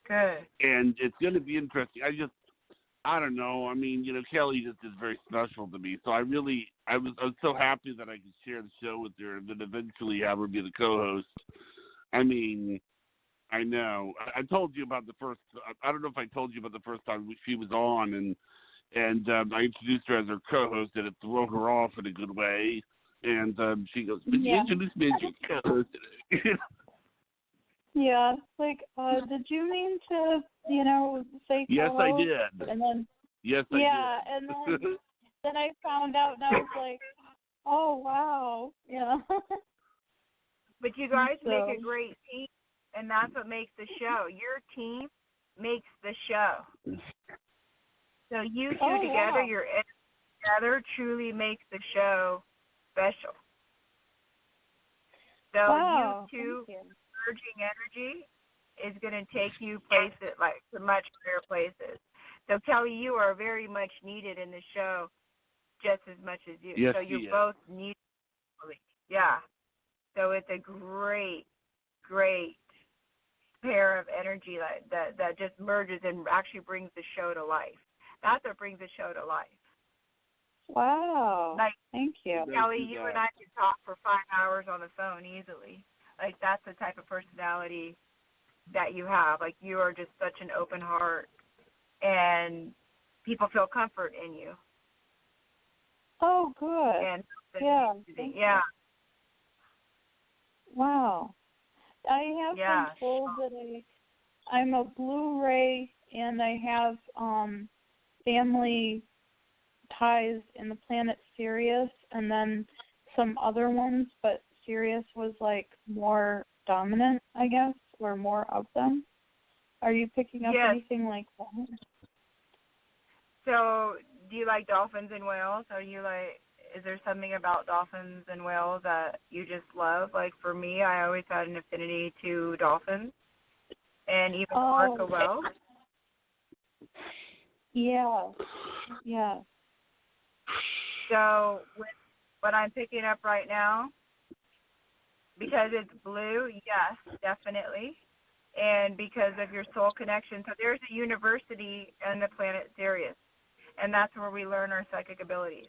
Good. And it's going to be interesting. I don't know. I mean, you know, Kelly just is very special to me. So I was so happy that I could share the show with her and then eventually have her be the co-host. I mean, I know. I told you about the first. I don't know if I told you about the first time she was on, and I introduced her as her co-host, and it threw her off in a good way. And she goes, "But you introduced me as your co-host." Yeah, like, did you mean to, say Yes, I co-host? did. And then, yes, I did. Yeah, and then I found out, and I was like, oh, wow, yeah. But you guys make a great team, and that's what makes the show. Your team makes the show. So you two together, wow. together truly makes the show special. So Wow. you two Thank you. merging energy is going to take you places, like to much higher places. So Kelly, you are very much needed in the show, just as much as you. Yes, so she you're is. both needed. Yeah. So it's a great pair of energy that just merges and actually brings the show to life. That's what brings the show to life. Wow. Like, thank you. Kelly, you and I could talk for 5 hours on the phone easily. Like, that's the type of personality that you have. Like, you are just such an open heart, and people feel comfort in you. Oh, good. And yeah. Yeah. Wow. I have been told that I'm a Blu-ray, and I have family ties in the planet Sirius, and then some other ones, but Sirius was like more dominant, I guess, or more of them. Are you picking up anything like that? So, do you like dolphins and whales? Is there something about dolphins and whales that you just love? Like, for me, I always had an affinity to dolphins and even orca whales. Yeah. Yeah. So, with what I'm picking up right now, because it's blue, yes, definitely. And because of your soul connection. So there's a university on the planet Sirius, and that's where we learn our psychic abilities.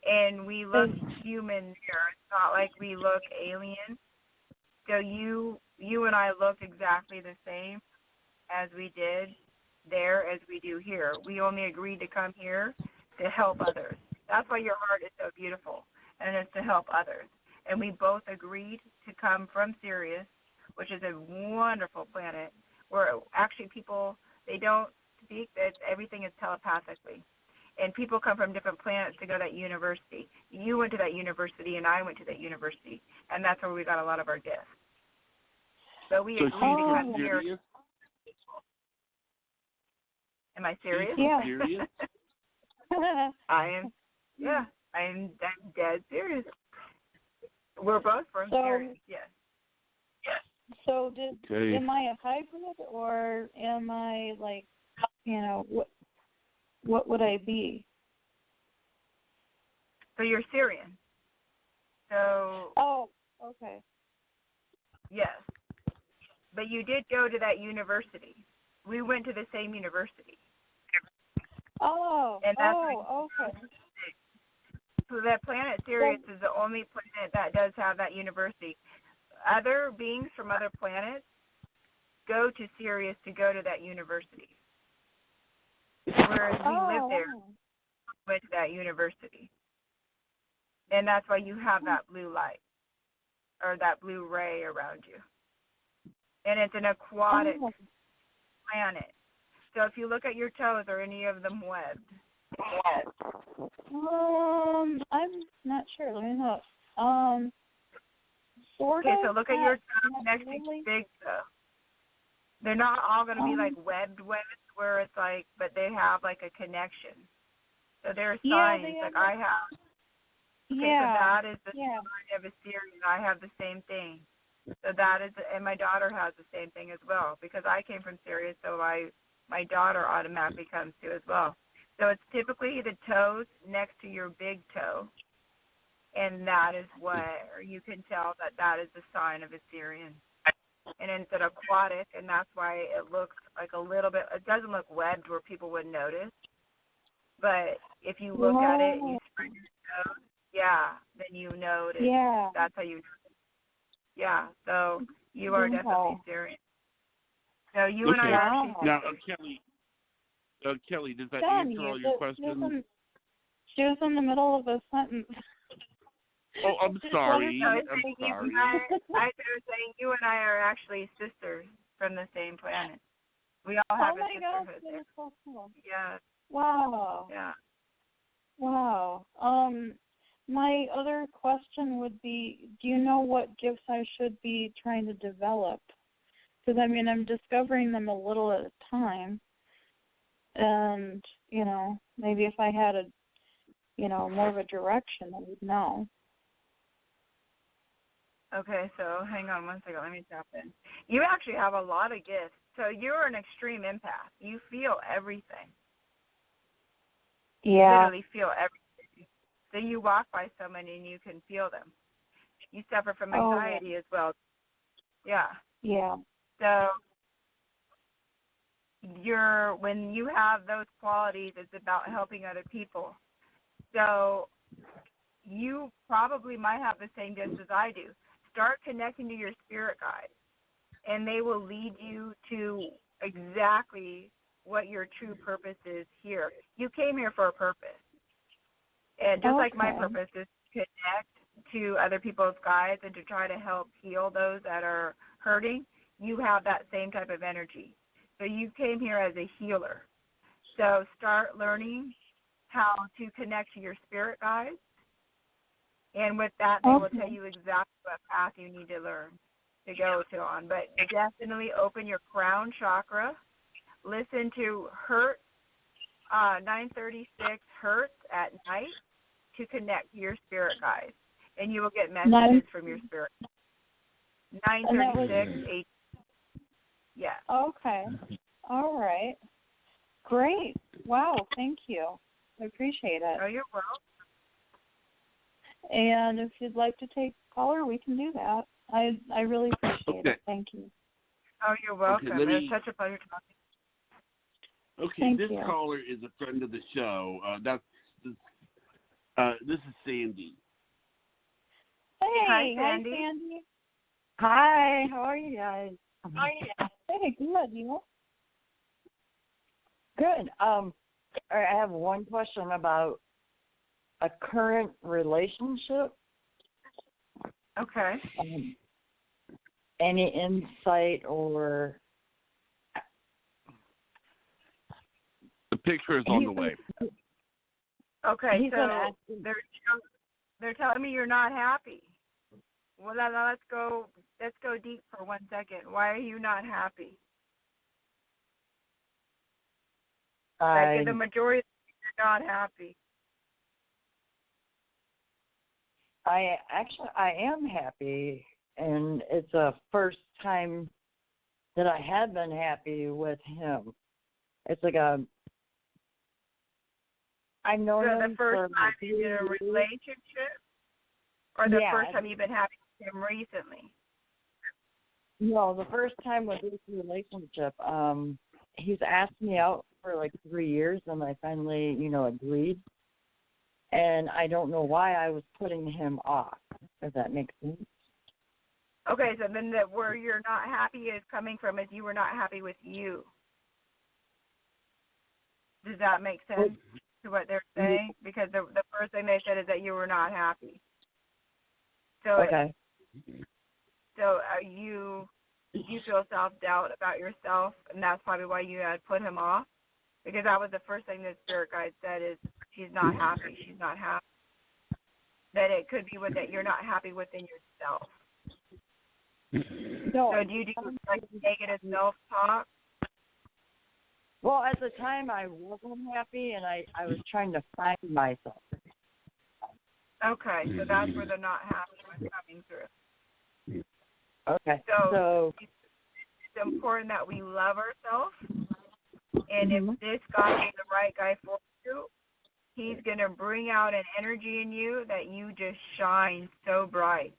And we look human here. It's not like we look alien. So you and I look exactly the same as we did there as we do here. We only agreed to come here to help others. That's why your heart is so beautiful, and it's to help others. And we both agreed to come from Sirius, which is a wonderful planet, where actually people, they don't speak, that everything is telepathically. And people come from different planets to go to that university. You went to that university, and I went to that university, and that's where we got a lot of our gifts. So we agreed to come here. Am I serious? Yeah. Serious? I am. Yeah, I'm dead serious. We're both from Sirius. Yes. So am I a hybrid, or am I like, what would I be? So you're Syrian. So. Oh, okay. Yes. But you did go to that university. We went to the same university. Oh. And that's okay. So that planet Sirius is the only planet that does have that university. Other beings from other planets go to Sirius to go to that university. Whereas we live there, went to that university. And that's why you have that blue light, or that blue ray around you. And it's an aquatic planet. So if you look at your toes, are any of them webbed? I'm not sure. Let me look. Sort okay, of. so look at your toe next to your big toe. They're not all going to be like webbed where it's like, but they have like a connection. So there are signs like I have. Okay, so that is the sign of a Syrian. I have the same thing. So that is, and my daughter has the same thing as well, because I came from Sirius, so my daughter automatically comes too as well. So it's typically the toes next to your big toe, and that is where you can tell that is the sign of a Syrian. And it's an aquatic, and that's why it looks like a little bit, it doesn't look webbed where people would notice. But if you look at it and you spread your toes, then you know that's how you know. Yeah, so you are definitely Syrian. So you and I are actually now, Kelly, does that answer all your questions? She was in the middle of a sentence. Oh, I'm sorry. I was saying you and I are actually sisters from the same planet. We all have a sisterhood there. That's so cool. Yeah. Wow. Yeah. Wow. My other question would be, do you know what gifts I should be trying to develop? Because, I'm discovering them a little at a time. And, maybe if I had more of a direction, then we'd know. Okay, so hang on one second. Let me tap in. You actually have a lot of gifts. So you're an extreme empath. You feel everything. You Yeah. literally feel everything. So you walk by someone and you can feel them. You suffer from anxiety as well. Yeah. Yeah. So when you have those qualities, it's about helping other people. So you probably might have the same gifts as I do. Start connecting to your spirit guides, and they will lead you to exactly what your true purpose is here. You came here for a purpose. And just like my purpose is to connect to other people's guides and to try to help heal those that are hurting, you have that same type of energy. So you came here as a healer. So start learning how to connect to your spirit guides. And with that, they will tell you exactly what path you need to learn to go to on. But definitely open your crown chakra. Listen to Hertz, 936 Hertz at night to connect to your spirit guides. And you will get messages from your spirit. 936 8. Yes. Okay. All right. Great. Wow. Thank you. I appreciate it. Oh, you're welcome. And if you'd like to take caller, we can do that. I really appreciate it. Thank you. Oh, you're welcome. Okay, It was such a pleasure talking. Okay, Thank this you. caller is a friend of the show. This is Sandy. Hey, Hi, Sandy. Hi, Sandy. Hi, how are you guys? Hey, good. You? Good. I have one question about a current relationship. Okay. Any insight or? The picture is on the way. Okay, so they're telling me you're not happy. Well, let's go deep for 1 second. Why are you not happy? Like the majority of you are not happy. I am happy, and it's the first time that I have been happy with him. It's like I know so him the first for time you're in a relationship, or the first time you've been happy with him recently? No, the first time with this relationship. He's asked me out for like 3 years, and I finally, agreed. And I don't know why I was putting him off, if that makes sense. Okay, so then where you're not happy is coming from is you were not happy with you. Does that make sense to what they're saying? Because the first thing they said is that you were not happy. So okay. So you feel self-doubt about yourself, and that's probably why you had put him off? Because that was the first thing the spirit guide said is she's not happy. She's not happy. That it could be that you're not happy within yourself. No, so do you do like negative self-talk? Well, at the time I wasn't happy, and I was trying to find myself. Okay, so that's where the not happy was coming through. Okay. So it's important that we love ourselves, and if this guy is the right guy for you, he's going to bring out an energy in you that you just shine so bright.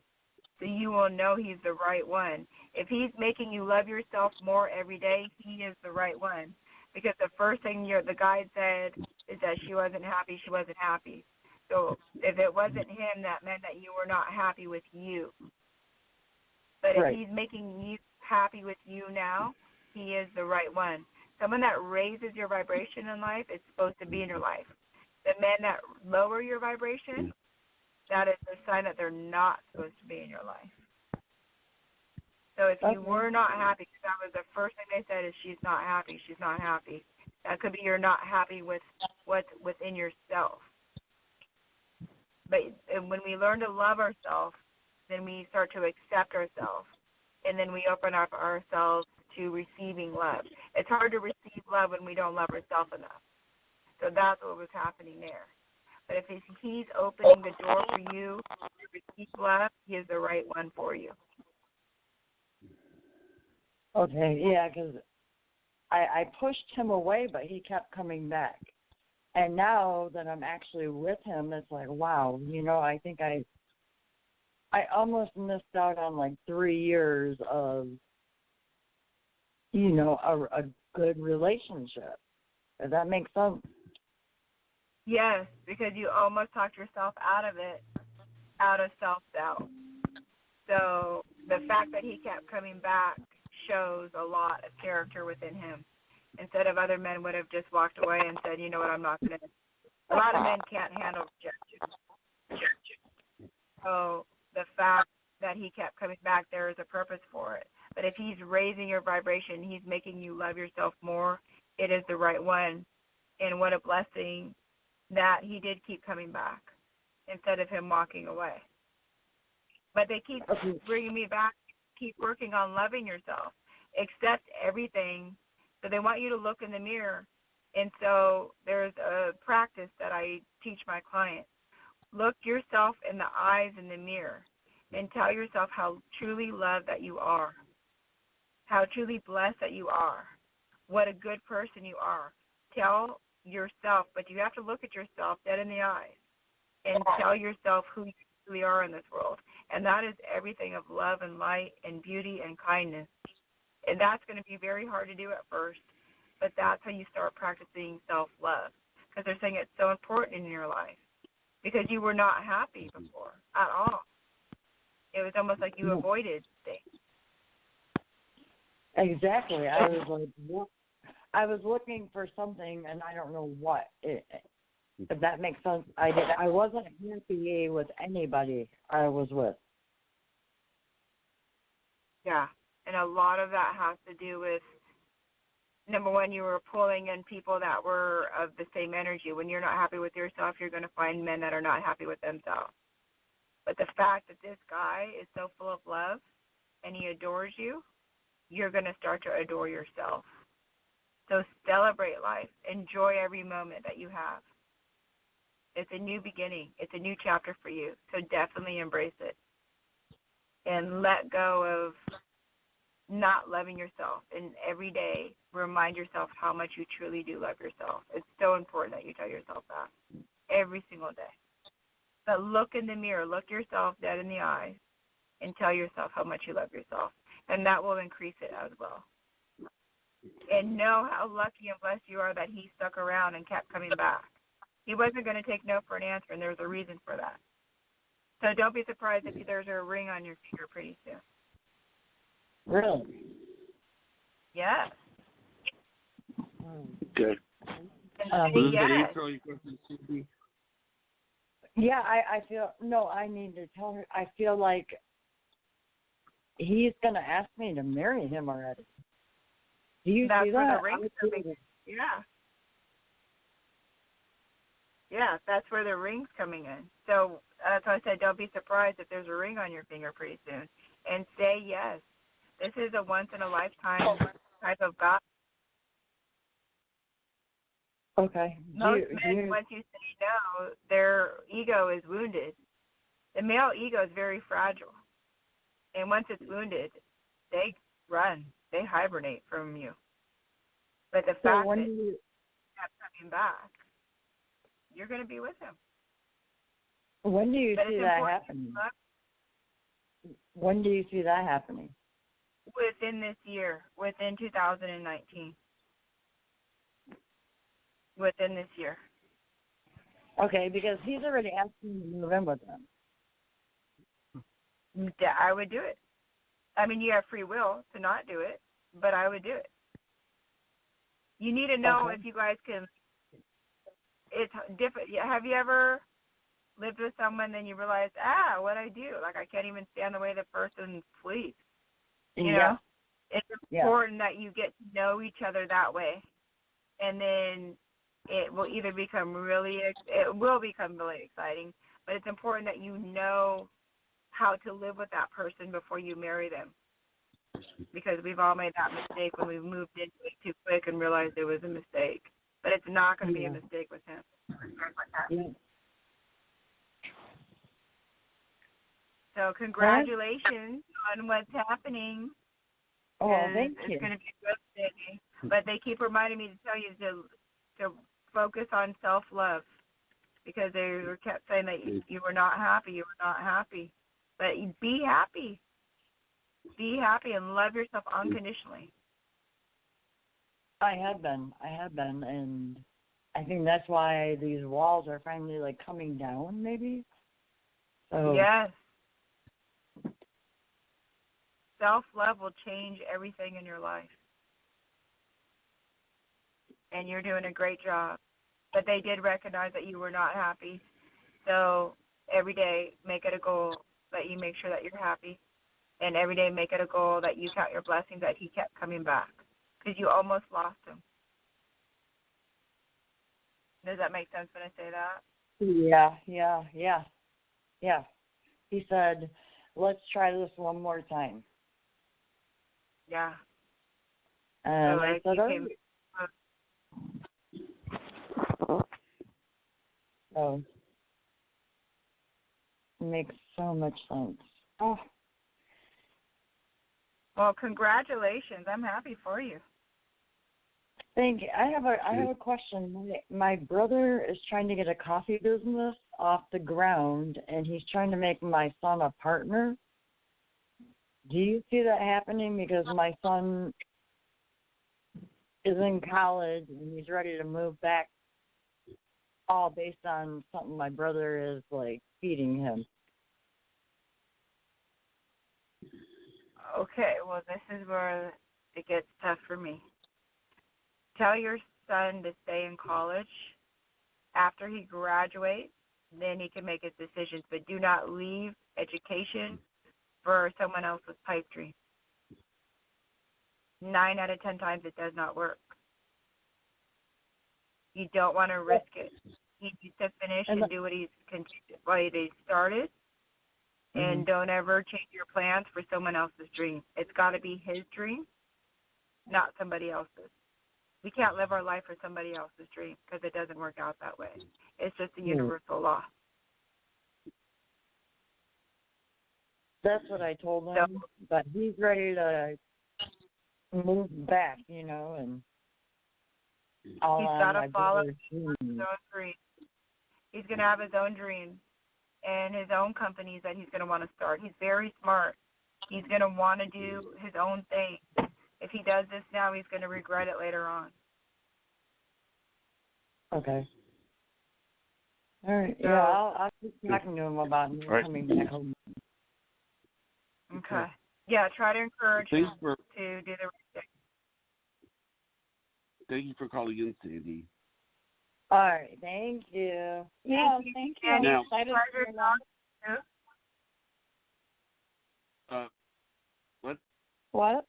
So you will know he's the right one. If he's making you love yourself more every day, he is the right one. Because the first thing the guide said is that she wasn't happy. So if it wasn't him, that meant that you were not happy with you. But if he's making you happy with you now, he is the right one. Someone that raises your vibration in life is supposed to be in your life. The men that lower your vibration, that is a sign that they're not supposed to be in your life. So if you were not happy, because that was the first thing they said is she's not happy. That could be you're not happy with what's within yourself. But when we learn to love ourselves, then we start to accept ourselves, and then we open up ourselves to receiving love. It's hard to receive love when we don't love ourselves enough. So that's what was happening there. But if he's opening the door for you to receive love, he is the right one for you. Okay, yeah, because I pushed him away, but he kept coming back. And now that I'm actually with him, it's like, wow, I think I almost missed out on like 3 years of, a good relationship. Does that make sense? Yes, because you almost talked yourself out of it, out of self-doubt. So the fact that he kept coming back shows a lot of character within him. Instead of other men would have just walked away and said, you know what, I'm not going to. A lot of men can't handle rejection. So the fact that he kept coming back, there is a purpose for it. But if he's raising your vibration, he's making you love yourself more, it is the right one. And what a blessing that he did keep coming back instead of him walking away. But they keep bringing me back, keep working on loving yourself, accept everything. So they want you to look in the mirror. And so there's a practice that I teach my clients. Look yourself in the eyes in the mirror and tell yourself how truly loved that you are, how truly blessed that you are, what a good person you are. Tell yourself, but you have to look at yourself dead in the eyes and tell yourself who you really are in this world. And that is everything of love and light and beauty and kindness. And that's going to be very hard to do at first, but that's how you start practicing self-love, because they're saying it's so important in your life because you were not happy before at all. It was almost like you avoided things. Exactly. I was looking for something, and I don't know what. If that makes sense. I wasn't happy with anybody I was with. Yeah, and a lot of that has to do with, number one, you were pulling in people that were of the same energy. When you're not happy with yourself, you're going to find men that are not happy with themselves. But the fact that this guy is so full of love and he adores you, you're going to start to adore yourself. So celebrate life. Enjoy every moment that you have. It's a new beginning. It's a new chapter for you. So definitely embrace it. And let go of not loving yourself. And every day, remind yourself how much you truly do love yourself. It's so important that you tell yourself that every single day. But look in the mirror. Look yourself dead in the eyes and tell yourself how much you love yourself. And that will increase it as well. And know how lucky and blessed you are that he stuck around and kept coming back. He wasn't going to take no for an answer, and there's a reason for that. So don't be surprised if there's a ring on your finger pretty soon. Really? Yes. Okay. Yes. Yeah, I feel, no, I need to tell her, I feel like he's going to ask me to marry him already. Do you That's see where that? the ring's coming in. Yeah. Yeah, that's where the ring's coming in. So that's why I said don't be surprised if there's a ring on your finger pretty soon. And say yes. This is a once-in-a-lifetime type of God. Okay. Most men, once you say no, their ego is wounded. The male ego is very fragile. And once it's wounded, they run. They hibernate from you. But the fact that you kept coming back, you're going to be with him. When do you see that happening? When do you see that happening? Within this year, within 2019. Within this year. Okay, because he's already asking me to move in with him. Yeah, I would do it. I mean, you have free will to not do it, but I would do it. You need to know if you guys can. It's different. Have you ever lived with someone, then you realize, what I do? Like, I can't even stand the way the person sleeps. You know? It's important that you get to know each other that way. And then it will either become really exciting, but it's important that you know how to live with that person before you marry them. Because we've all made that mistake when we moved into it too quick and realized it was a mistake. But it's not going to be a mistake with him. So congratulations on what's happening. Oh, thank It's you. going to be a good day. But they keep reminding me to tell you to focus on self-love because they kept saying that you were not happy, you were not happy. But be happy. Be happy and love yourself unconditionally. I have been, and I think that's why these walls are finally like coming down, maybe. So Yes. Self-love will change everything in your life. And you're doing a great job. But they did recognize that you were not happy. So every day, make it a goal that you make sure that you're happy. And every day, make it a goal that you count your blessings that he kept coming back. Because you almost lost him. Does that make sense when I say that? Yeah. He said, let's try this one more time. Yeah. And so I said, oh, it makes so much sense. Oh. Well, congratulations. I'm happy for you. Thank you. I have a question. My brother is trying to get a coffee business off the ground, and he's trying to make my son a partner. Do you see that happening? Because my son is in college, and he's ready to move back, all based on something my brother is, like, feeding him. Okay, well, this is where it gets tough for me. Tell your son to stay in college. After he graduates, then he can make his decisions. But do not leave education for someone else's pipe dream. 9 out of 10 times it does not work. You don't want to risk it. He needs to finish and do what he started. And don't ever change your plans for someone else's dream. It's got to be his dream, not somebody else's. We can't live our life for somebody else's dream because it doesn't work out that way. It's just a universal law. That's what I told him, but he's ready to move back, and all he's got to follow his own dream. He's going to have his own dream and his own companies that he's going to want to start. He's very smart. He's going to want to do his own thing. If he does this now, he's going to regret it later on. Okay. All right. So, I'll keep talking to him about him coming back home. Okay. Yeah, try to encourage him to do the right thing. Thank you for calling in, Sandy. All right. Thank you. Yeah, thank you. I'm excited for you. What? What?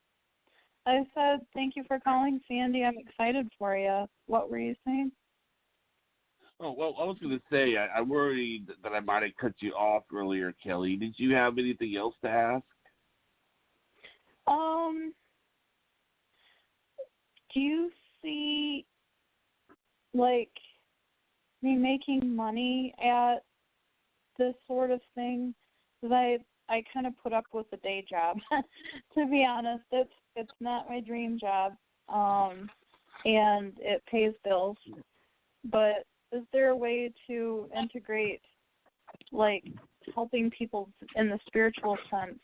I said thank you for calling, Sandy. I'm excited for you. What were you saying? Oh, well, I was going to say, I worried that I might have cut you off earlier, Kelly. Did you have anything else to ask? Do you see, like, me making money at this sort of thing? Because I kind of put up with a day job. To be honest, it's not my dream job, and it pays bills. But is there a way to integrate, like, helping people in the spiritual sense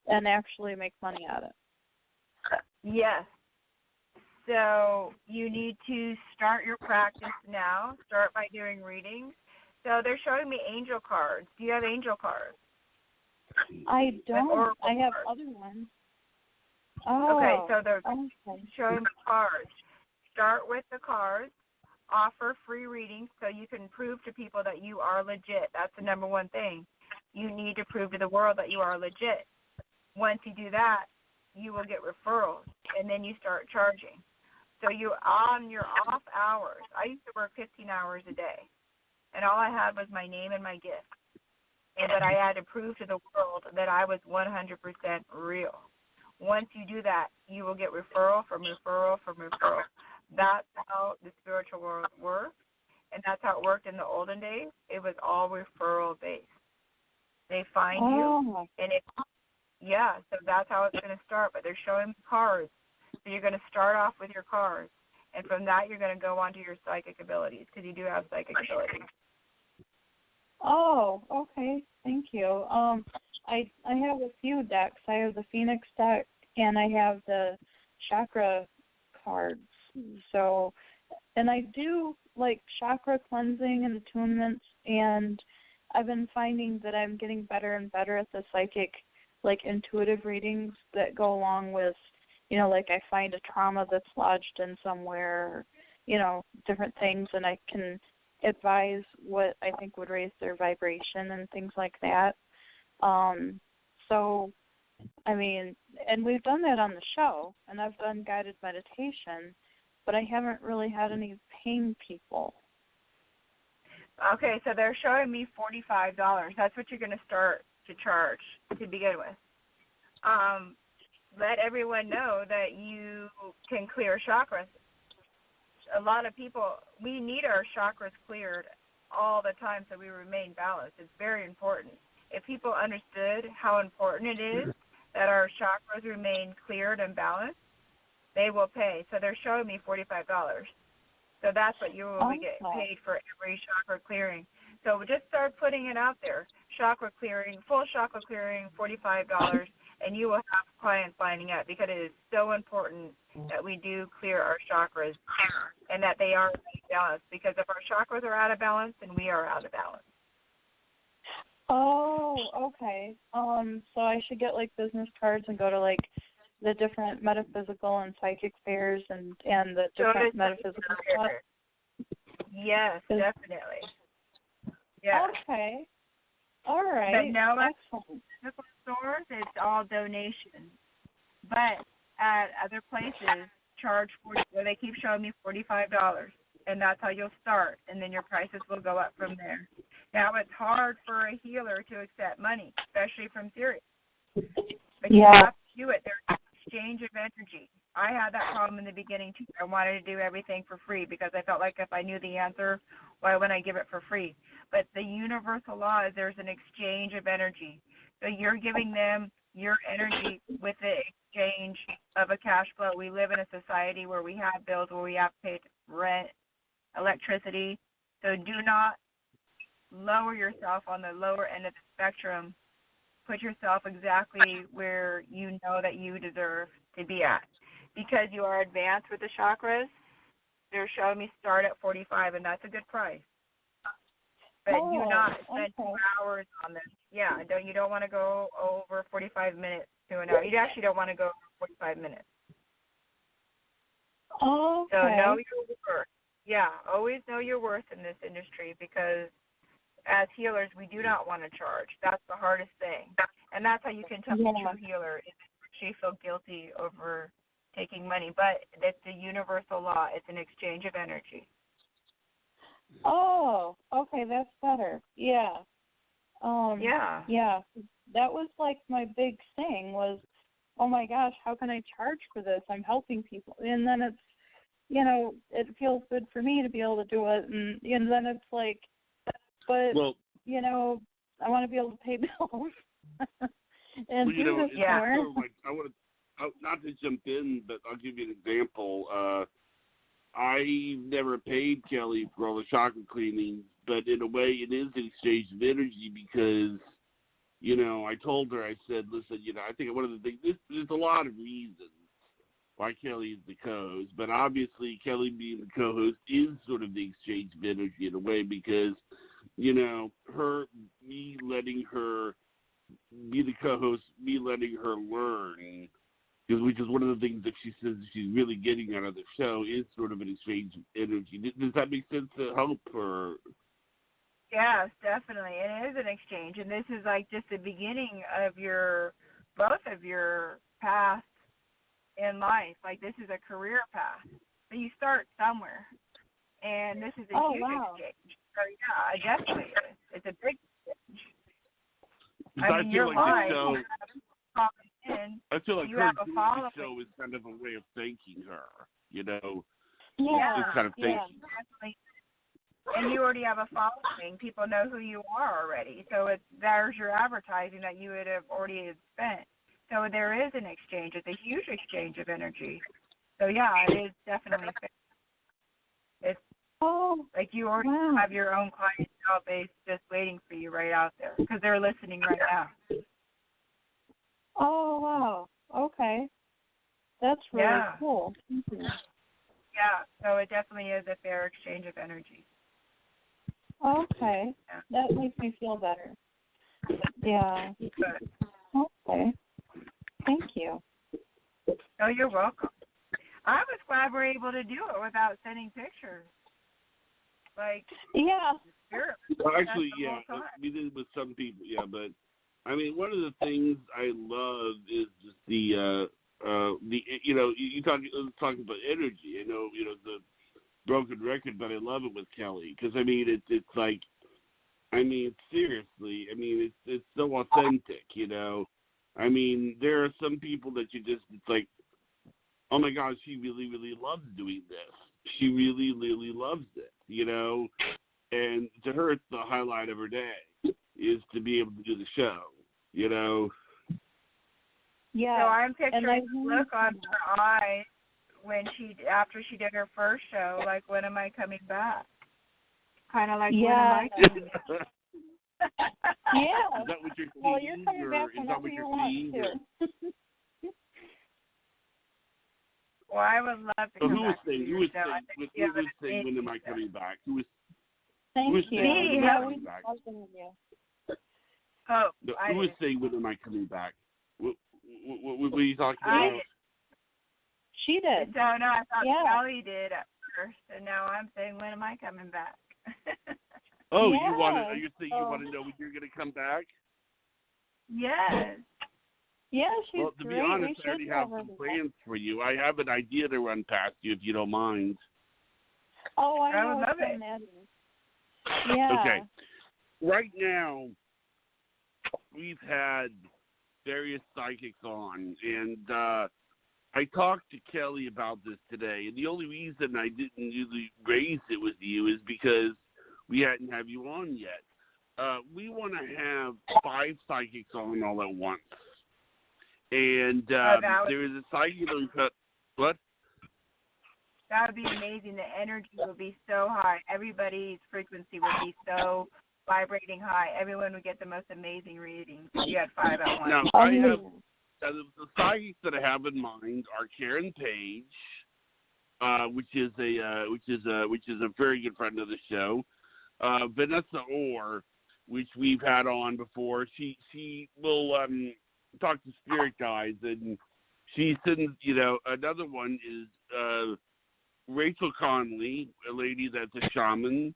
and actually make money at it? Yes. So you need to start your practice now. Start by doing readings. So they're showing me angel cards. Do you have angel cards? I don't. I have other ones. Oh. Okay, so they're showing me cards. Start with the cards. Offer free readings so you can prove to people that you are legit. That's the number one thing. You need to prove to the world that you are legit. Once you do that, you will get referrals, and then you start charging. So you on your off hours. I used to work 15 hours a day, and all I had was my name and my gift. But I had to prove to the world that I was 100% real. Once you do that, you will get referral from referral from referral. That's how the spiritual world works, and that's how it worked in the olden days. It was all referral-based. They find you, and so that's how it's going to start. But they're showing me cards. So you're going to start off with your cards, and from that you're going to go on to your psychic abilities, because you do have psychic abilities. Oh, okay. Thank you. I have a few decks. I have the Phoenix deck, and I have the chakra cards. So, and I do like chakra cleansing and attunements, and I've been finding that I'm getting better and better at the psychic, like intuitive readings that go along with, like I find a trauma that's lodged in somewhere, different things, and I can advise what I think would raise their vibration and things like that. So, I mean, and we've done that on the show, and I've done guided meditation, but I haven't really had any paying people. Okay, so they're showing me $45. That's what you're going to start to charge to begin with. Let everyone know that you can clear chakras. A lot of people, we need our chakras cleared all the time so we remain balanced. It's very important. If people understood how important it is that our chakras remain cleared and balanced, they will pay. So they're showing me $45. So that's what you will get paid for every chakra clearing. So just start putting it out there. Chakra clearing, full chakra clearing, $45, and you will have clients lining up, because it is so important that we do clear our chakras and that they are balanced. Because if our chakras are out of balance, then we are out of balance. Oh, okay. So I should get like business cards and go to like the different metaphysical and psychic fairs and the different metaphysical stuff. Yes, definitely. Yeah. Okay. All right. But no, at physical stores, it's all donations. But at other places, they keep showing me $45, and that's how you'll start, and then your prices will go up from there. Now, it's hard for a healer to accept money, especially from Sirius. But you have to do it. There's an exchange of energy. I had that problem in the beginning, too. I wanted to do everything for free because I felt like if I knew the answer, why wouldn't I give it for free? But the universal law is there's an exchange of energy. So you're giving them your energy with the exchange of a cash flow. We live in a society where we have bills, where we have to pay rent, electricity. So do not lower yourself on the lower end of the spectrum. Put yourself exactly where you know that you deserve to be at. Because you are advanced with the chakras, they're showing me start at $45, and that's a good price. But do not spend 2 hours on this. Yeah, you don't want to go over 45 minutes to an hour. You actually don't want to go over 45 minutes. Oh, okay. So know your worth. Yeah, always know your worth in this industry, because as healers, we do not want to charge. That's the hardest thing. And that's how you can tell a true healer is she feel guilty over taking money. But it's a universal law. It's an exchange of energy. Oh, okay, that's better. Yeah. Yeah. That was like my big thing was, oh my gosh, how can I charge for this? I'm helping people. And then it's, it feels good for me to be able to do it. And then it's like, but, I want to be able to pay bills and do this more. Sort of like, I want to, not to jump in, but I'll give you an example. I never paid Kelly for all the chakra cleaning, but in a way it is an exchange of energy because, I told her, I said, listen, I think one of the things, there's a lot of reasons why Kelly is the co-host, but obviously Kelly being the co-host is sort of the exchange of energy in a way because, me letting her be the co-host, me letting her learn, which is one of the things that she says she's really getting out of the show is sort of an exchange of energy. Does that make sense to Hope? Or? Yes, definitely. It is an exchange, and this is like just the beginning of both of your paths in life. Like this is a career path. So you start somewhere, and this is a huge exchange. So yeah, definitely is. It's a big exchange. I feel like life, the show. I feel like you her have a doing following. the show is kind of a way of thanking her. Yeah, just kind of thanking. Definitely. and you already have a following. People know who you are already. So there's your advertising that you would have already spent. So there is an exchange. It's a huge exchange of energy. So yeah, it is definitely fair. It's like you already have your own clientele base just waiting for you right out there because they're listening right now. Oh, wow. Okay. That's really cool. Thank you. Yeah, so it definitely is a fair exchange of energy. Okay. Yeah. That makes me feel better. Yeah. Good. Okay. Thank you. Oh, you're welcome. I was glad we're able to do it without sending pictures. Like, yeah. Well, actually, yeah, we did it with some people, yeah, but I mean, one of the things I love is just the you know, you talking about energy. I know, you know, the broken record, but I love it with Kelly because I mean, it's like, I mean, seriously, I mean, it's so authentic, you know. I mean, there are some people that you just, it's like, oh my God, she really, really loves doing this. She really, really loves it, you know. And to her, it's the highlight of her day is to be able to do the show, you know. Yeah. So I'm picturing the look on her eyes when after she did her first show, like, when am I coming back? Kind of like, when am I coming back? Yeah. Is that what you're seeing? Well, you're coming back is that whenever what you you're want seeing? to. Well, I would love to come back to your show. Who was saying, when am I coming back? Thank you. Yeah, we back? Oh, no, who was saying, when am I coming back? What were you talking about? She did. So, no, I thought Kelly did at first, and now I'm saying, when am I coming back? Oh, are you saying you want to know when you're going to come back? Yes. Yeah, she's well, to great. be honest, I already have some plans for you. I have an idea to run past you, if you don't mind. Oh, I would love it. Yeah. Okay. Right now, we've had various psychics on, and I talked to Kelly about this today, and the only reason I didn't really raise it with you is because we hadn't have you on yet. We want to have 5 psychics on all at once. And there is a psychic that we put, what? That would be amazing. The energy would be so high. Everybody's frequency would be so vibrating high. Everyone would get the most amazing readings. You had 5 at once. Now, I have the psychics that I have in mind are Karen Page, which is a very good friend of the show. Vanessa Orr, which we've had on before. She will talk to spirit guides, and she sends, you know, another one is Rachel Conley, a lady that's a shaman,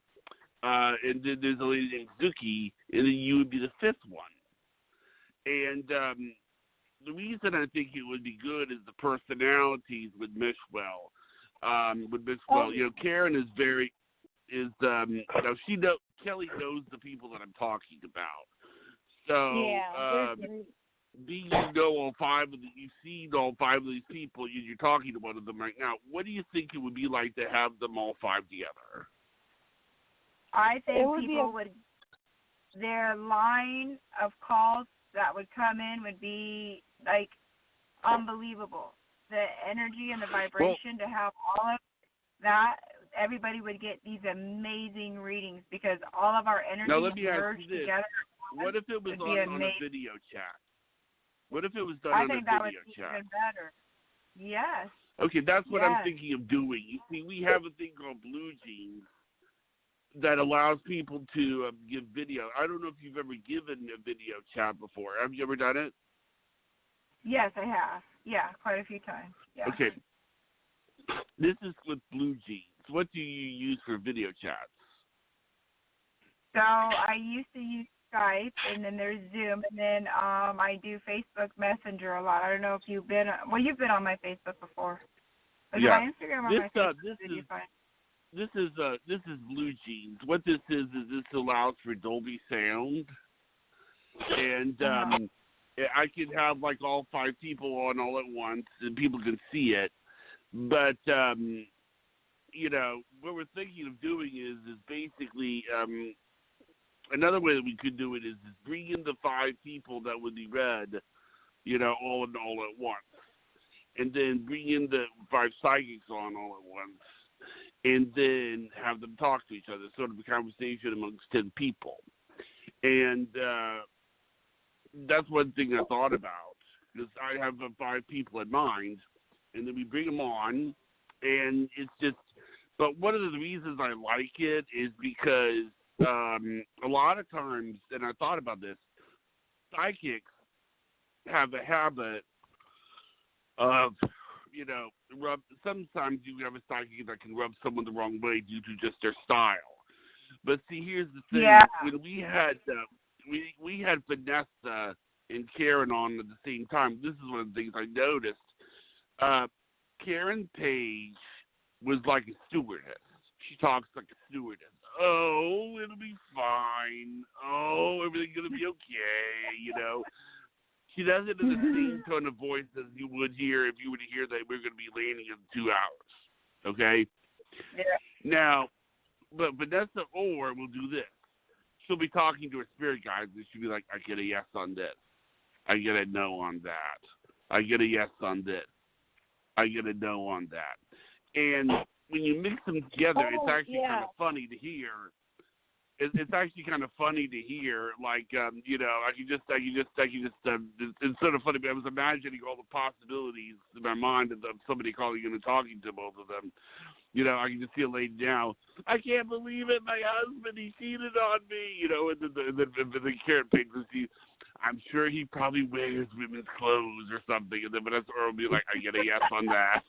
and then there's a lady named Zuki, and then you would be the 5th one. And the reason I think it would be good is the personalities would mesh well. You know, Karen is Kelly knows the people that I'm talking about. So, being you know all 5 of you've seen all 5 of these people, you're talking to one of them right now. What do you think it would be like to have them all 5 together? I think their line of calls that would come in would be like unbelievable. The energy and the vibration to have all of that, everybody would get these amazing readings because all of our energy merged together. What if it was on a video chat? What if it was done on a video chat? I think that would be even better. Yes. Okay, that's what I'm thinking of doing. You see, we have a thing called Blue Jeans that allows people to give video. I don't know if you've ever given a video chat before. Have you ever done it? Yes, I have. Yeah, quite a few times. Yeah. Okay. This is with Blue Jeans. What do you use for video chats? So I used to use Skype, and then there's Zoom, and then I do Facebook Messenger a lot. I don't know if you've been you've been on my Facebook before. But yeah. My Instagram or my Facebook, this is Blue Jeans. What this is this allows for Dolby Sound, and I could have like all 5 people on all at once, and people can see it. But what we're thinking of doing is basically another way that we could do it is bring in the 5 people that would be read, all at once, and then bring in the 5 psychics on all at once, and then have them talk to each other, sort of a conversation amongst 10 people. And that's one thing I thought about, because I have 5 people in mind, and then we bring them on, and it's just, but one of the reasons I like it is because a lot of times, and I thought about this, psychics have a habit of, sometimes you have a psychic that can rub someone the wrong way due to just their style. But see, here's the thing: when we had we had Vanessa and Karen on at the same time, this is one of the things I noticed. Karen Page was like a stewardess. She talks like a stewardess. Oh, it'll be fine. Oh, everything's gonna be okay. She does it in the same tone of voice as you would hear if you were to hear that we're going to be landing in 2 hours. Okay? Yeah. Now, but Vanessa Orr will do this. She'll be talking to her spirit guides, and she'll be like, I get a yes on this. I get a no on that. I get a yes on this. I get a no on that. And when you mix them together, it's actually kind of funny to hear. It's actually kind of funny to hear, like, I can just, it's sort of funny, but I was imagining all the possibilities in my mind of somebody calling in and talking to both of them. I can just see a lady now, I can't believe it, my husband, he cheated on me, and then the Karen Page will see, I'm sure he probably wears women's clothes or something, and then Vanessa will be like, I get a yes on that.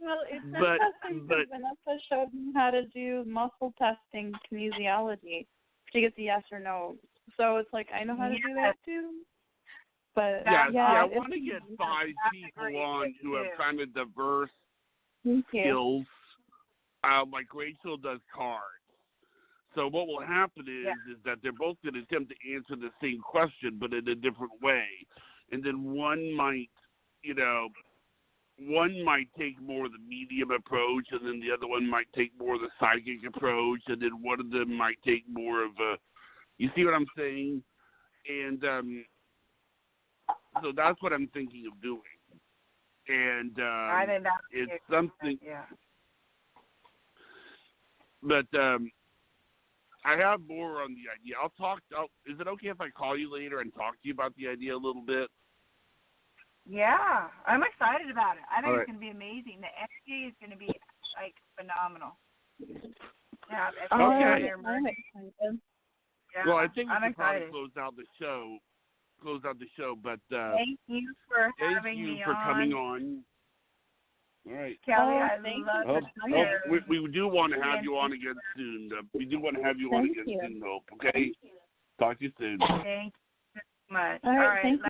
Well, it's interesting because Vanessa showed me how to do muscle testing kinesiology to get the yes or no. So it's like I know how to do that too. But I want to get 5 people on who have kind of diverse skills. Like Rachel does cards. So what will happen is that they're both going to attempt to answer the same question, but in a different way. And then one might take more of the medium approach, and then the other one might take more of the psychic approach, and then one of them might take more of a, you see what I'm saying? And so that's what I'm thinking of doing. And I think it's something. Yeah. But I have more on the idea. Is it okay if I call you later and talk to you about the idea a little bit? Yeah, I'm excited about it. I think All it's going to be amazing. The energy is going to be, like, phenomenal. Yeah, okay. I'm excited. Yeah, Well, I think we I'm should probably excited. close out the show. But thank you for having me on. Thank you for coming on. All right. Kelly, I love it. We do want to have you on again soon. We do want to have you on again soon, though. Okay? Talk to you soon. Thank you so much. All right. Thank you.